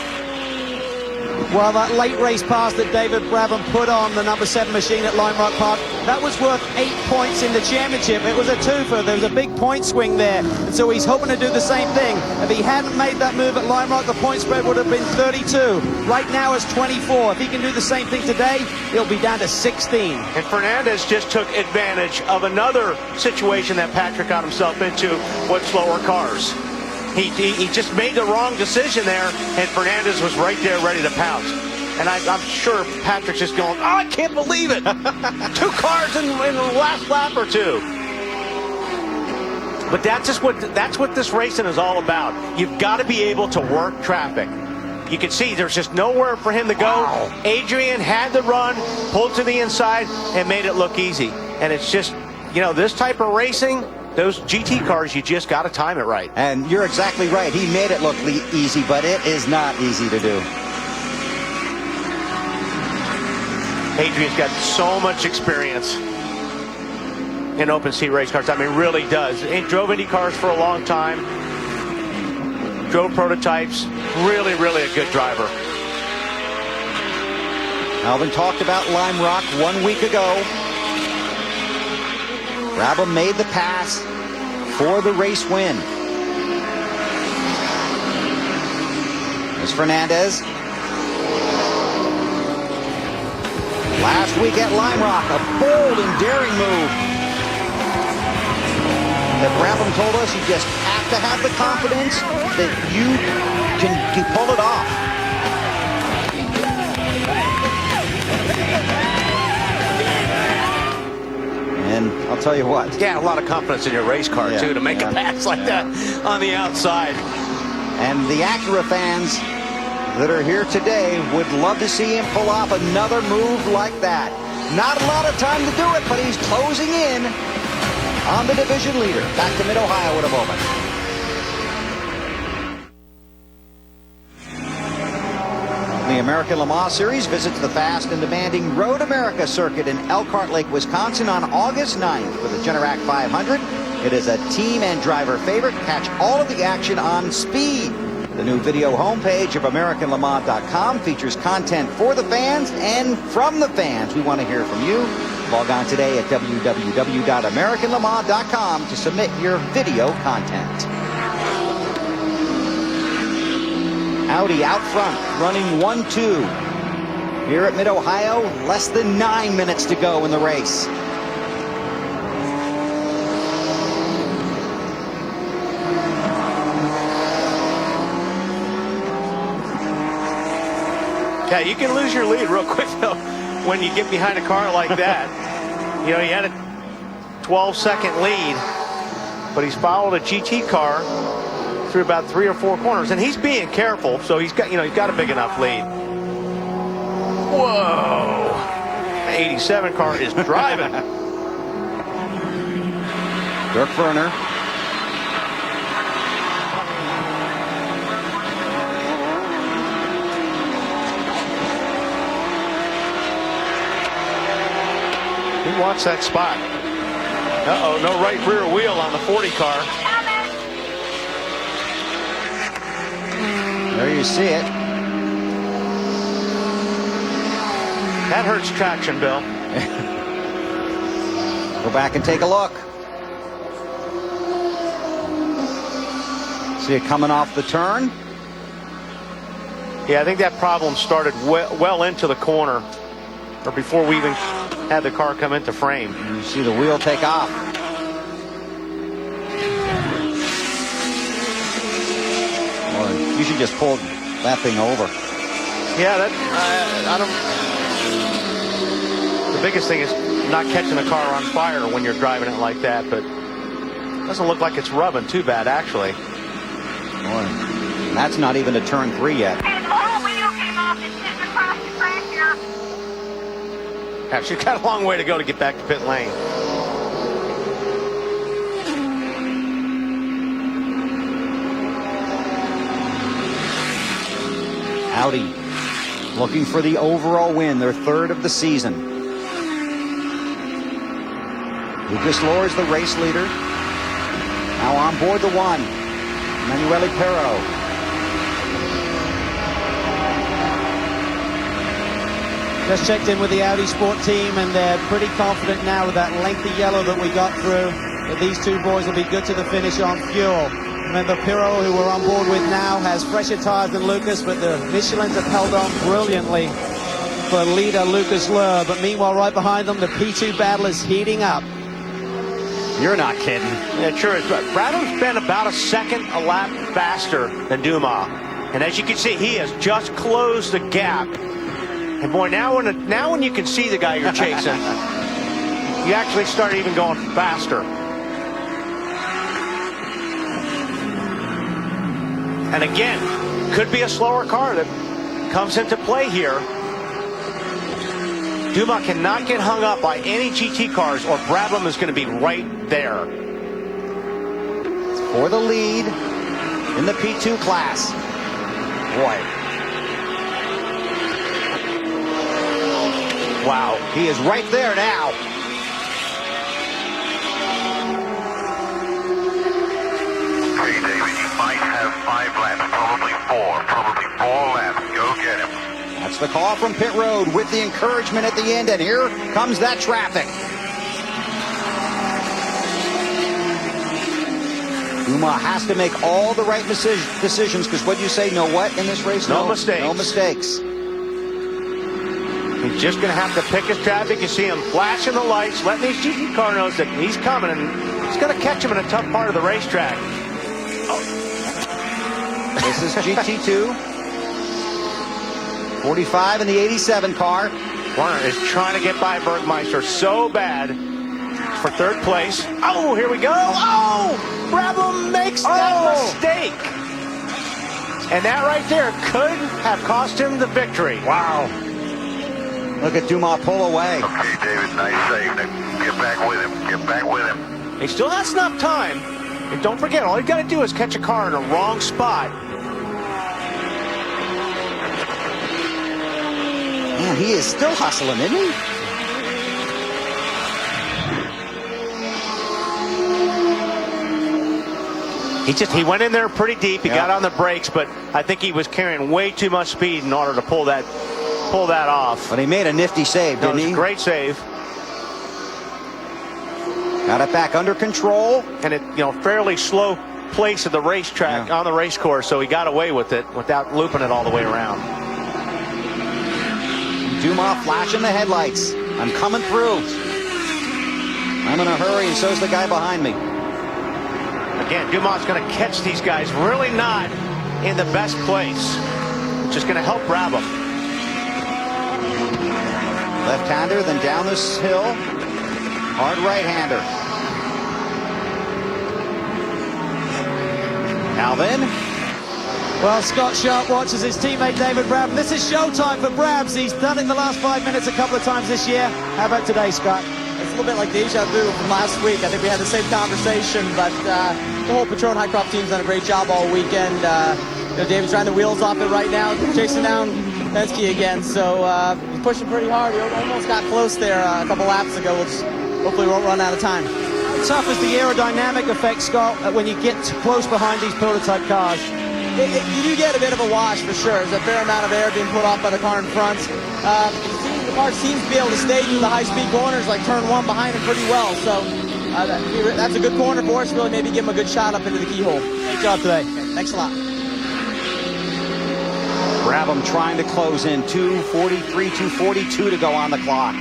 Well, that late race pass that David Brabham put on the number 7 machine at Lime Rock Park, that was worth 8 points in the championship. It was a twofer. There was a big point swing there. And so he's hoping to do the same thing. If he hadn't made that move at Lime Rock, the point spread would have been 32. Right now it's 24. If he can do the same thing today, it'll be down to 16. And Fernandez just took advantage of another situation that Patrick got himself into with slower cars. He just made the wrong decision there, and Fernandez was right there ready to pounce. And I'm sure Patrick's just going, oh, I can't believe it. 2 cars in the last lap or 2. But that's what this racing is all about. You've got to be able to work traffic. You can see there's just nowhere for him to go. Wow. Adrian had the run, pulled to the inside, and made it look easy. And it's just, this type of racing, those GT cars, you just got to time it right. And you're exactly right. He made it look easy, but it is not easy to do. Adrian's got so much experience in open seat race cars. I mean, really does. He drove Indy cars for a long time. Drove prototypes. Really, really a good driver. Alvin talked about Lime Rock 1 week ago. Brabham made the pass for the race win. There's Fernandez. Last week at Lime Rock, a bold and daring move that Brabham told us you just have to have the confidence that you can pull it off. And I'll tell you what. Yeah, a lot of confidence in your race car, too, to make a pass like that on the outside. And the Acura fans that are here today would love to see him pull off another move like that. Not a lot of time to do it, but he's closing in on the division leader. Back to Mid-Ohio in a moment. The American Le Mans Series visits the fast and demanding Road America circuit in Elkhart Lake, Wisconsin on August 9th for the Generac 500. It is a team and driver favorite. Catch all of the action on Speed. The new video homepage of AmericanLeMans.com features content for the fans and from the fans. We want to hear from you. Log on today at www.AmericanLeMans.com to submit your video content. Audi out front, running 1-2. Here at Mid-Ohio, less than 9 minutes to go in the race. Yeah, you can lose your lead real quick, though, when you get behind a car like that. He had a 12-second lead, but he's followed a GT car through about 3 or 4 corners, and he's being careful, so he's got a big enough lead. Whoa! The 87 car is driving. Dirk Werner. He wants that spot. Uh-oh, no right rear wheel on the 40 car. There you see it. That hurts traction, Bill. Go back and take a look. See it coming off the turn. Yeah, I think that problem started well into the corner, or before we even had the car come into frame. And you see the wheel take off. Well, you should just pull that thing over. Yeah, I don't. The biggest thing is not catching the car on fire when you're driving it like that, but it doesn't look like it's rubbing too bad, actually. Boy, that's not even to turn 3 yet. Yeah, she's got a long way to go to get back to pit lane. Audi looking for the overall win, their 3rd of the season. Lucas Lohr is the race leader. Now on board the one, Emanuele Pero. Just checked in with the Audi Sport team, and they're pretty confident now with that lengthy yellow that we got through that these two boys will be good to the finish on fuel. Remember, Pirro, who we're on board with now, has fresher tires than Lucas, but the Michelins have held on brilliantly for leader Lucas Lohr. But meanwhile, right behind them, the P2 battle is heating up. You're not kidding. Yeah, sure is. Brabham's been about a second a lap faster than Dumas. And as you can see, he has just closed the gap. And boy, now when you can see the guy you're chasing, you actually start even going faster. And again, could be a slower car that comes into play here. Dumas cannot get hung up by any GT cars, or Brabham is going to be right there. For the lead in the P2 class. Boy. Wow, he is right there now. Hey, David, he might have 5 laps, probably 4 laps. Go get him. That's the call from pit road with the encouragement at the end, and here comes that traffic. Dumas has to make all the right decisions, because what do you say, no what in this race? No mistakes. No mistakes. He's just going to have to pick his traffic. You see him flashing the lights, letting these GT car knows that he's coming, and it's going to catch him in a tough part of the racetrack. This is GT2. 45 in the 87 car. Warner is trying to get by Bergmeister so bad for third place. Oh, here we go. Oh, Brabham makes that mistake. And that right there could have cost him the victory. Wow. Look at Dumas pull away. Okay, David, nice save. Now get back with him. Get back with him. He still has enough time. And don't forget, all you got to do is catch a car in a wrong spot. Man, he is still hustling, isn't he? He went in there pretty deep. He got on the brakes, but I think he was carrying way too much speed in order to pull that off. But he made a nifty save, didn't he? Great save. Got it back under control. And it, fairly slow place of the racetrack on the race course, so he got away with it without looping it all the way around. Dumas flashing the headlights. I'm coming through. I'm in a hurry, and so's the guy behind me. Again, Dumas going to catch these guys really not in the best place, which is going to help Brabham. Left-hander, then down this hill. Hard right-hander. Alvin. Well, Scott Sharp watches his teammate David Brabham. This is showtime for Brabs. He's done it in the last 5 minutes a couple of times this year. How about today, Scott? It's a little bit like deja vu from last week. I think we had the same conversation, but the whole Patron Highcroft team's done a great job all weekend. David's trying the wheels off it right now, chasing down Penske again, so he's pushing pretty hard. He almost got close there a couple laps ago, which hopefully won't run out of time. How tough is the aerodynamic effect, Scott, when you get close behind these prototype cars? You do get a bit of a wash for sure. There's a fair amount of air being put off by the car in front. The car seems to be able to stay through the high-speed corners, like turn one behind him pretty well. So that's a good corner for us. Really, maybe give him a good shot up into the keyhole. Great job today. Okay, thanks a lot. Brabham trying to close in. 2:43, 2:42 to go on the clock.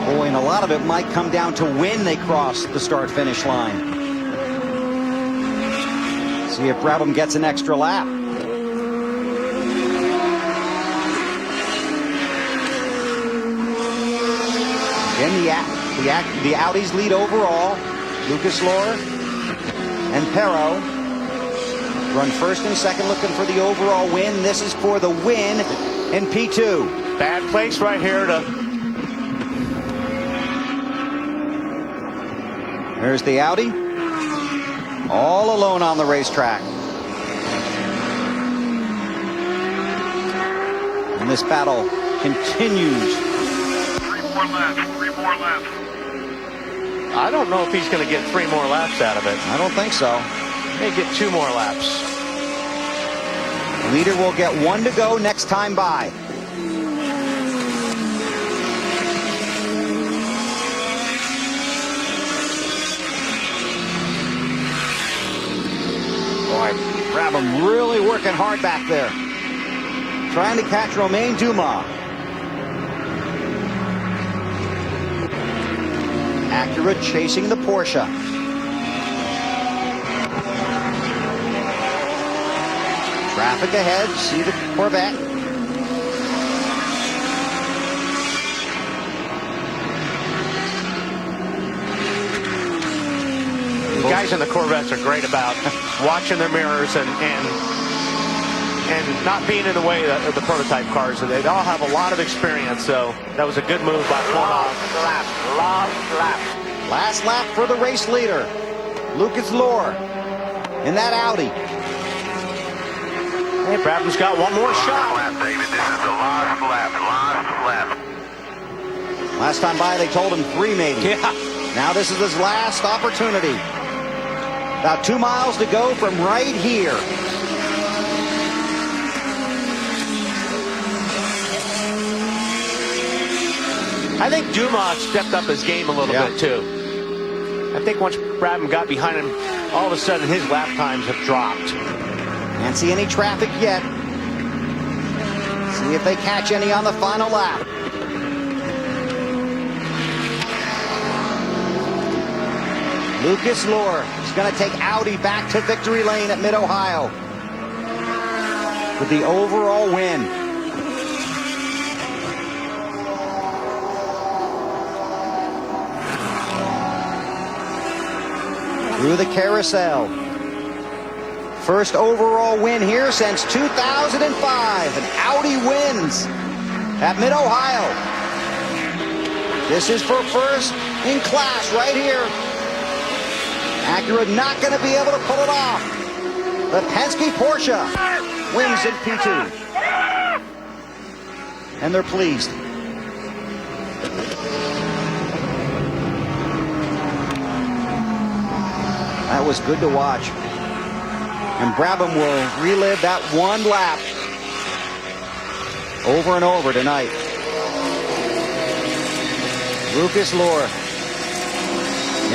Boy, and a lot of it might come down to when they cross the start-finish line. See if Brabham gets an extra lap. Again, the Audis lead overall. Lucas Lohr and Pero run first and second, looking for the overall win. This is for the win in P2. Bad place right here to... There's the Audi. All alone on the racetrack. And this battle continues. 3 more laps. I don't know if he's going to get 3 more laps out of it. I don't think so. May get 2 more laps. Leader will get 1 to go next time by. Boy, Brabham really working hard back there. Trying to catch Romain Dumas. Acura chasing the Porsche. Traffic ahead, see the Corvette. The guys in the Corvettes are great about watching their mirrors and not being in the way of the prototype cars. They all have a lot of experience, so that was a good move by Last lap. Last lap for the race leader, Lucas Lohr, in that Audi. Hey, Brabham's got 1 more shot. Lap, David. This is the last lap. Last time by, they told him 3 maybe. Yeah. Now this is his last opportunity. About 2 miles to go from right here. I think Dumas stepped up his game a little bit, too. I think once Brabham got behind him, all of a sudden his lap times have dropped. Can't see any traffic yet. See if they catch any on the final lap. Lucas Lohr is going to take Audi back to victory lane at Mid-Ohio with the overall win. Through the carousel. First overall win here since 2005. And Audi wins at Mid-Ohio. This is for first in class right here. Acura not going to be able to pull it off. The Penske Porsche wins in P2. And they're pleased. That was good to watch. And Brabham will relive that 1 lap over and over tonight. Lucas Lohr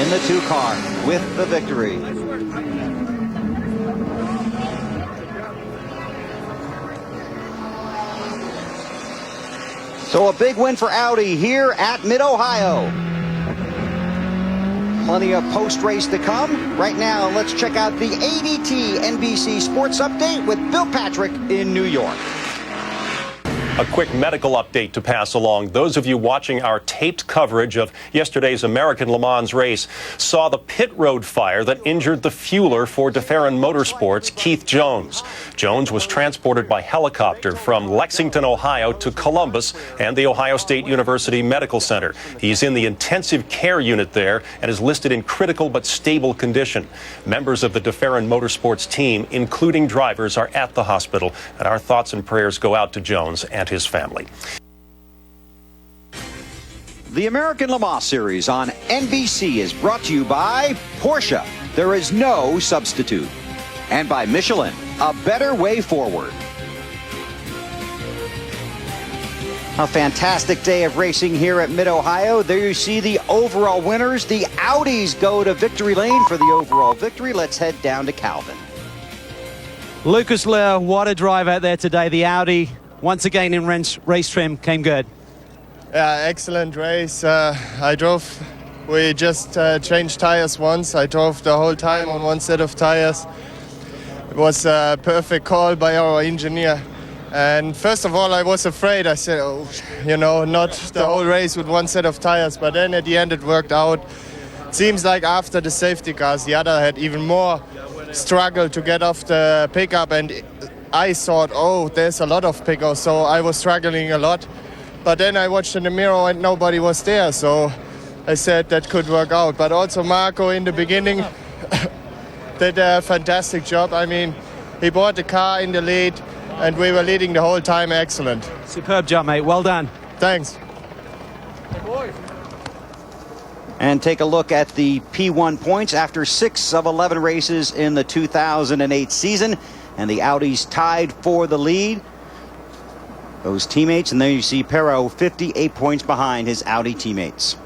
in the 2 car with the victory. So a big win for Audi here at Mid-Ohio. Plenty of post-race to come. Right now, let's check out the ADT NBC Sports Update with Bill Patrick in New York. A quick medical update to pass along. Those of you watching our taped coverage of yesterday's American Le Mans race saw the pit road fire that injured the fueler for DeFerrin Motorsports, Keith Jones. Jones was transported by helicopter from Lexington, Ohio to Columbus and the Ohio State University Medical Center. He's in the intensive care unit there and is listed in critical but stable condition. Members of the DeFerrin Motorsports team, including drivers, are at the hospital, and our thoughts and prayers go out to Jones and his family. The American Le Mans Series on NBC is brought to you by Porsche. There is no substitute. And by Michelin, a better way forward. A fantastic day of racing here at Mid-Ohio. There you see the overall winners. The Audis go to victory lane for the overall victory. Let's head down to Calvin. Lucas Lohr, what a drive out there today. The Audi, once again in race trim, came good. Yeah, excellent race. We just changed tires once. I drove the whole time on 1 set of tires. It was a perfect call by our engineer. And first of all, I was afraid. I said, not the whole race with 1 set of tires. But then at the end, it worked out. It seems like after the safety cars, the other had even more struggle to get off the pickup. And I thought, there's a lot of pickups. So I was struggling a lot. But then I watched in the mirror and nobody was there. So I said that could work out. But also Marco in the beginning did a fantastic job. I mean, he brought the car in the lead and we were leading the whole time. Excellent. Superb job, mate. Well done. Thanks. And take a look at the P1 points after 6 of 11 races in the 2008 season. And the Audis tied for the lead. Those teammates, and then you see Perro 58 points behind his Audi teammates.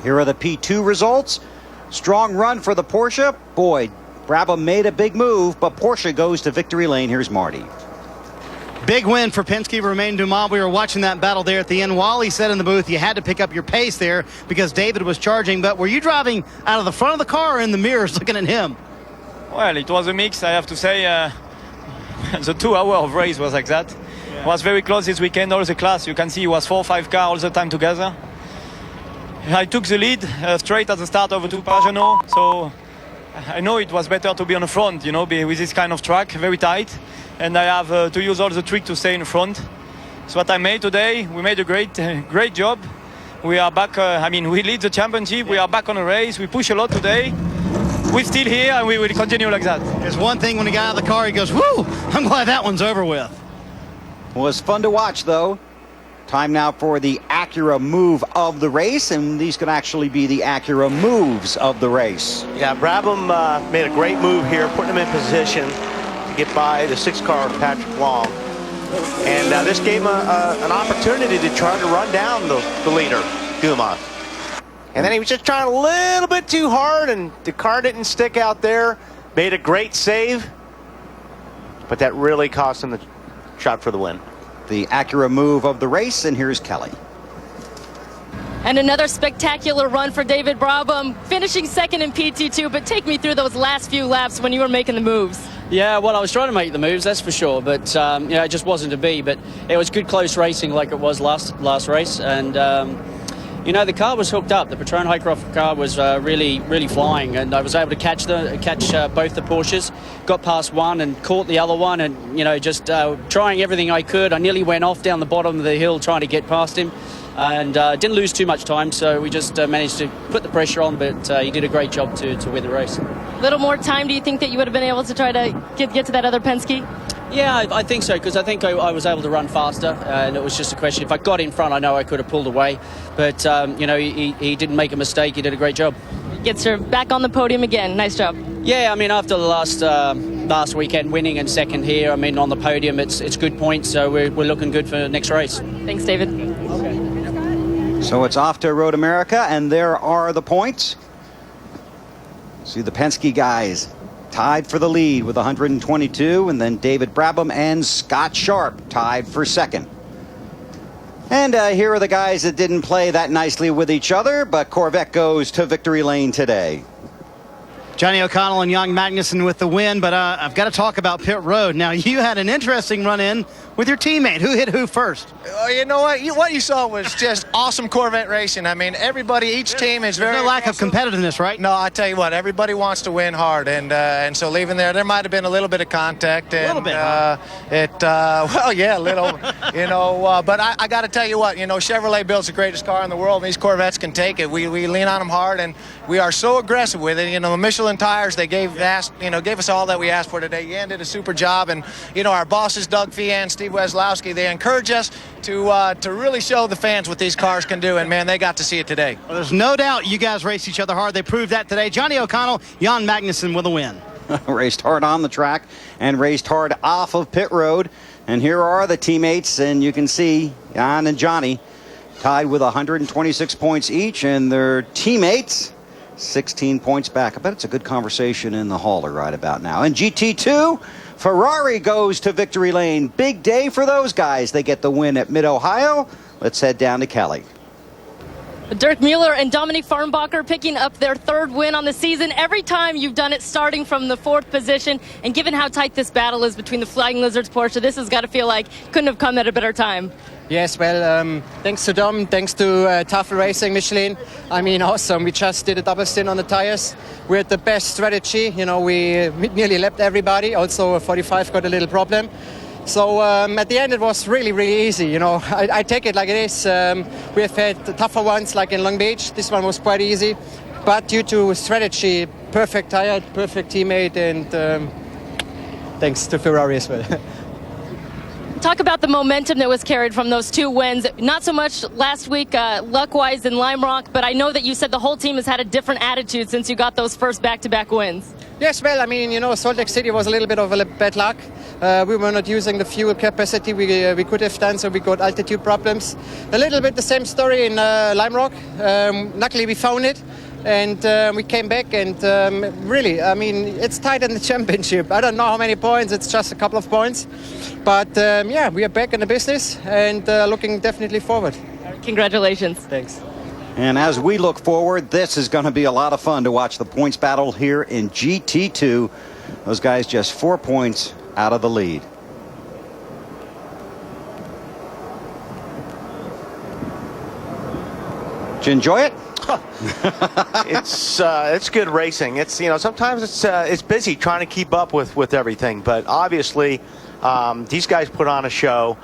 Here are the P2 results. Strong run for the Porsche. Boy, Brabham made a big move, but Porsche goes to victory lane. Here's Marty. Big win for Penske, Romain Dumas. We were watching that battle there at the end. Wally said in the booth you had to pick up your pace there because David was charging. But were you driving out of the front of the car or in the mirrors looking at him? Well, it was a mix, I have to say. The 2 hour of race was like that. Yeah. It was very close this weekend. All the class, you can see it was 4 or 5 cars all the time together. I took the lead straight at the start of the 2 Pagano. So I know it was better to be on the front, you know, with this kind of track, very tight. And I have to use all the trick to stay in front. So what I made today, we made a great job. We are back, we lead the championship. We are back on the race. We push a lot today. We're still here and we will continue like that. There's one thing when he got out of the car, he goes, whoo, I'm glad that one's over with. Was fun to watch, though. Time now for the Acura move of the race, and these could actually be the Acura moves of the race. Yeah, Brabham made a great move here, putting him in position to get by the 6 car of Patrick Long. And this gave him an opportunity to try to run down the leader, Dumas. And then he was just trying a little bit too hard, and the car didn't stick out there. Made a great save, but that really cost him the shot for the win. The Acura move of the race, and here's Kelly. And another spectacular run for David Brabham, finishing second in PT2, but take me through those last few laps when you were making the moves. Yeah, well, I was trying to make the moves, that's for sure, but it just wasn't to be. But it was good close racing like it was last race, and the car was hooked up. The Patron Highcroft car was really flying, and I was able to catch both the Porsches. Got past one and caught the other one, and just trying everything I could. I nearly went off down the bottom of the hill trying to get past him, and didn't lose too much time. So we just managed to put the pressure on, but he did a great job to win the race. A little more time, do you think that you would have been able to try to get to that other Penske? Yeah, I think so, because I think I was able to run faster, and it was just a question. If I got in front, I know I could have pulled away, but he didn't make a mistake. He did a great job. Gets her back on the podium again. Nice job. Yeah, after the last weekend winning and second here, on the podium, it's good points, so we're looking good for the next race. Thanks, David. Okay. So it's off to Road America, and there are the points. See the Penske guys tied for the lead with 122, and then David Brabham and Scott Sharp tied for second. And here are the guys that didn't play that nicely with each other, but Corvette goes to victory lane today. Johnny O'Connell and Jan Magnussen with the win, but I've got to talk about pit road. Now, you had an interesting run-in with your teammate. Who hit who first? You know what? What you saw was just awesome Corvette racing. Everybody, each team is very... There's no lack of competitiveness, right? No, I tell you what, everybody wants to win hard, and so leaving there might have been a little bit of contact. And, a little bit, huh? Well, yeah, a little, but I got to tell you what, Chevrolet builds the greatest car in the world, and these Corvettes can take it. We lean on them hard, and we are so aggressive with it. The Michelin tires, they gave us all that we asked for today. Yan did a super job, and our bosses, Doug Fee and Steve Weslowski, they encourage us to really show the fans what these cars can do, and man, they got to see it today. Well, there's no doubt you guys raced each other hard. They proved that today. Johnny O'Connell, Jan Magnussen with a win. Raced hard on the track and raced hard off of pit road. And here are the teammates, and you can see Jan and Johnny tied with 126 points each, and their teammates 16 points back. I bet it's a good conversation in the hauler right about now. And GT2, Ferrari goes to victory lane. Big day for those guys. They get the win at Mid-Ohio. Let's head down to Kelly. Dirk Mueller and Dominique Farnbacher picking up their third win on the season. Every time you've done it starting from the 4th position, and given how tight this battle is between the Flying Lizards Porsche, this has got to feel like couldn't have come at a better time. Yes, well, thanks to Dom, thanks to Tafel Racing, Michelin. Awesome. We just did a double stint on the tires. We had the best strategy. We nearly lapped everybody. Also, 45 got a little problem. So at the end, it was really, really easy. I take it like it is. We have had tougher ones, like in Long Beach. This one was quite easy. But due to strategy, perfect tire, perfect teammate, and thanks to Ferrari as well. Talk about the momentum that was carried from those 2 wins. Not so much last week, luck-wise in Lime Rock, but I know that you said the whole team has had a different attitude since you got those first back-to-back wins. Yes, well, I mean, you know, Salt Lake City was a little bit of a bad luck. We were not using the fuel capacity we could have done, so we got altitude problems. A little bit the same story in Lime Rock. Luckily, we found it. And we came back, and really, I mean, it's tight in the championship. I don't know how many points, it's just a couple of points. But yeah, we are back in the business and looking definitely forward. Congratulations. Thanks. And as we look forward, this is going to be a lot of fun to watch the points battle here in GT2. Those guys just 4 points out of the lead. Did you enjoy it? It's good racing. It's, you know, sometimes it's busy trying to keep up with everything, but obviously these guys put on a show.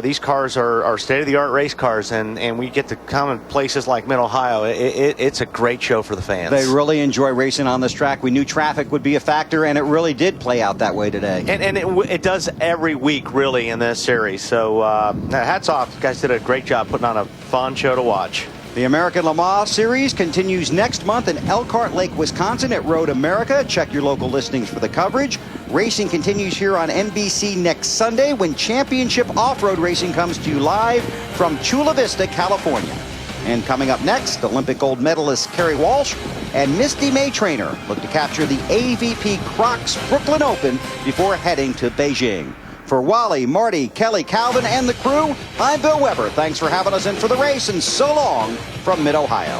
These cars are state-of-the-art race cars, and we get to come in places like Mid-Ohio. It's a great show for the fans. They really enjoy racing on this track. We knew traffic would be a factor, and it really did play out that way today. And it does every week, really, in this series. So hats off. You guys did a great job putting on a fun show to watch. The American Le Mans Series continues next month in Elkhart Lake, Wisconsin at Road America. Check your local listings for the coverage. Racing continues here on NBC next Sunday when championship off-road racing comes to you live from Chula Vista, California. And coming up next, Olympic gold medalist Kerry Walsh and Misty May Trainer look to capture the AVP Crocs Brooklyn Open before heading to Beijing. For Wally, Marty, Kelly, Calvin, and the crew, I'm Bill Weber. Thanks for having us in for the race, and so long from Mid-Ohio.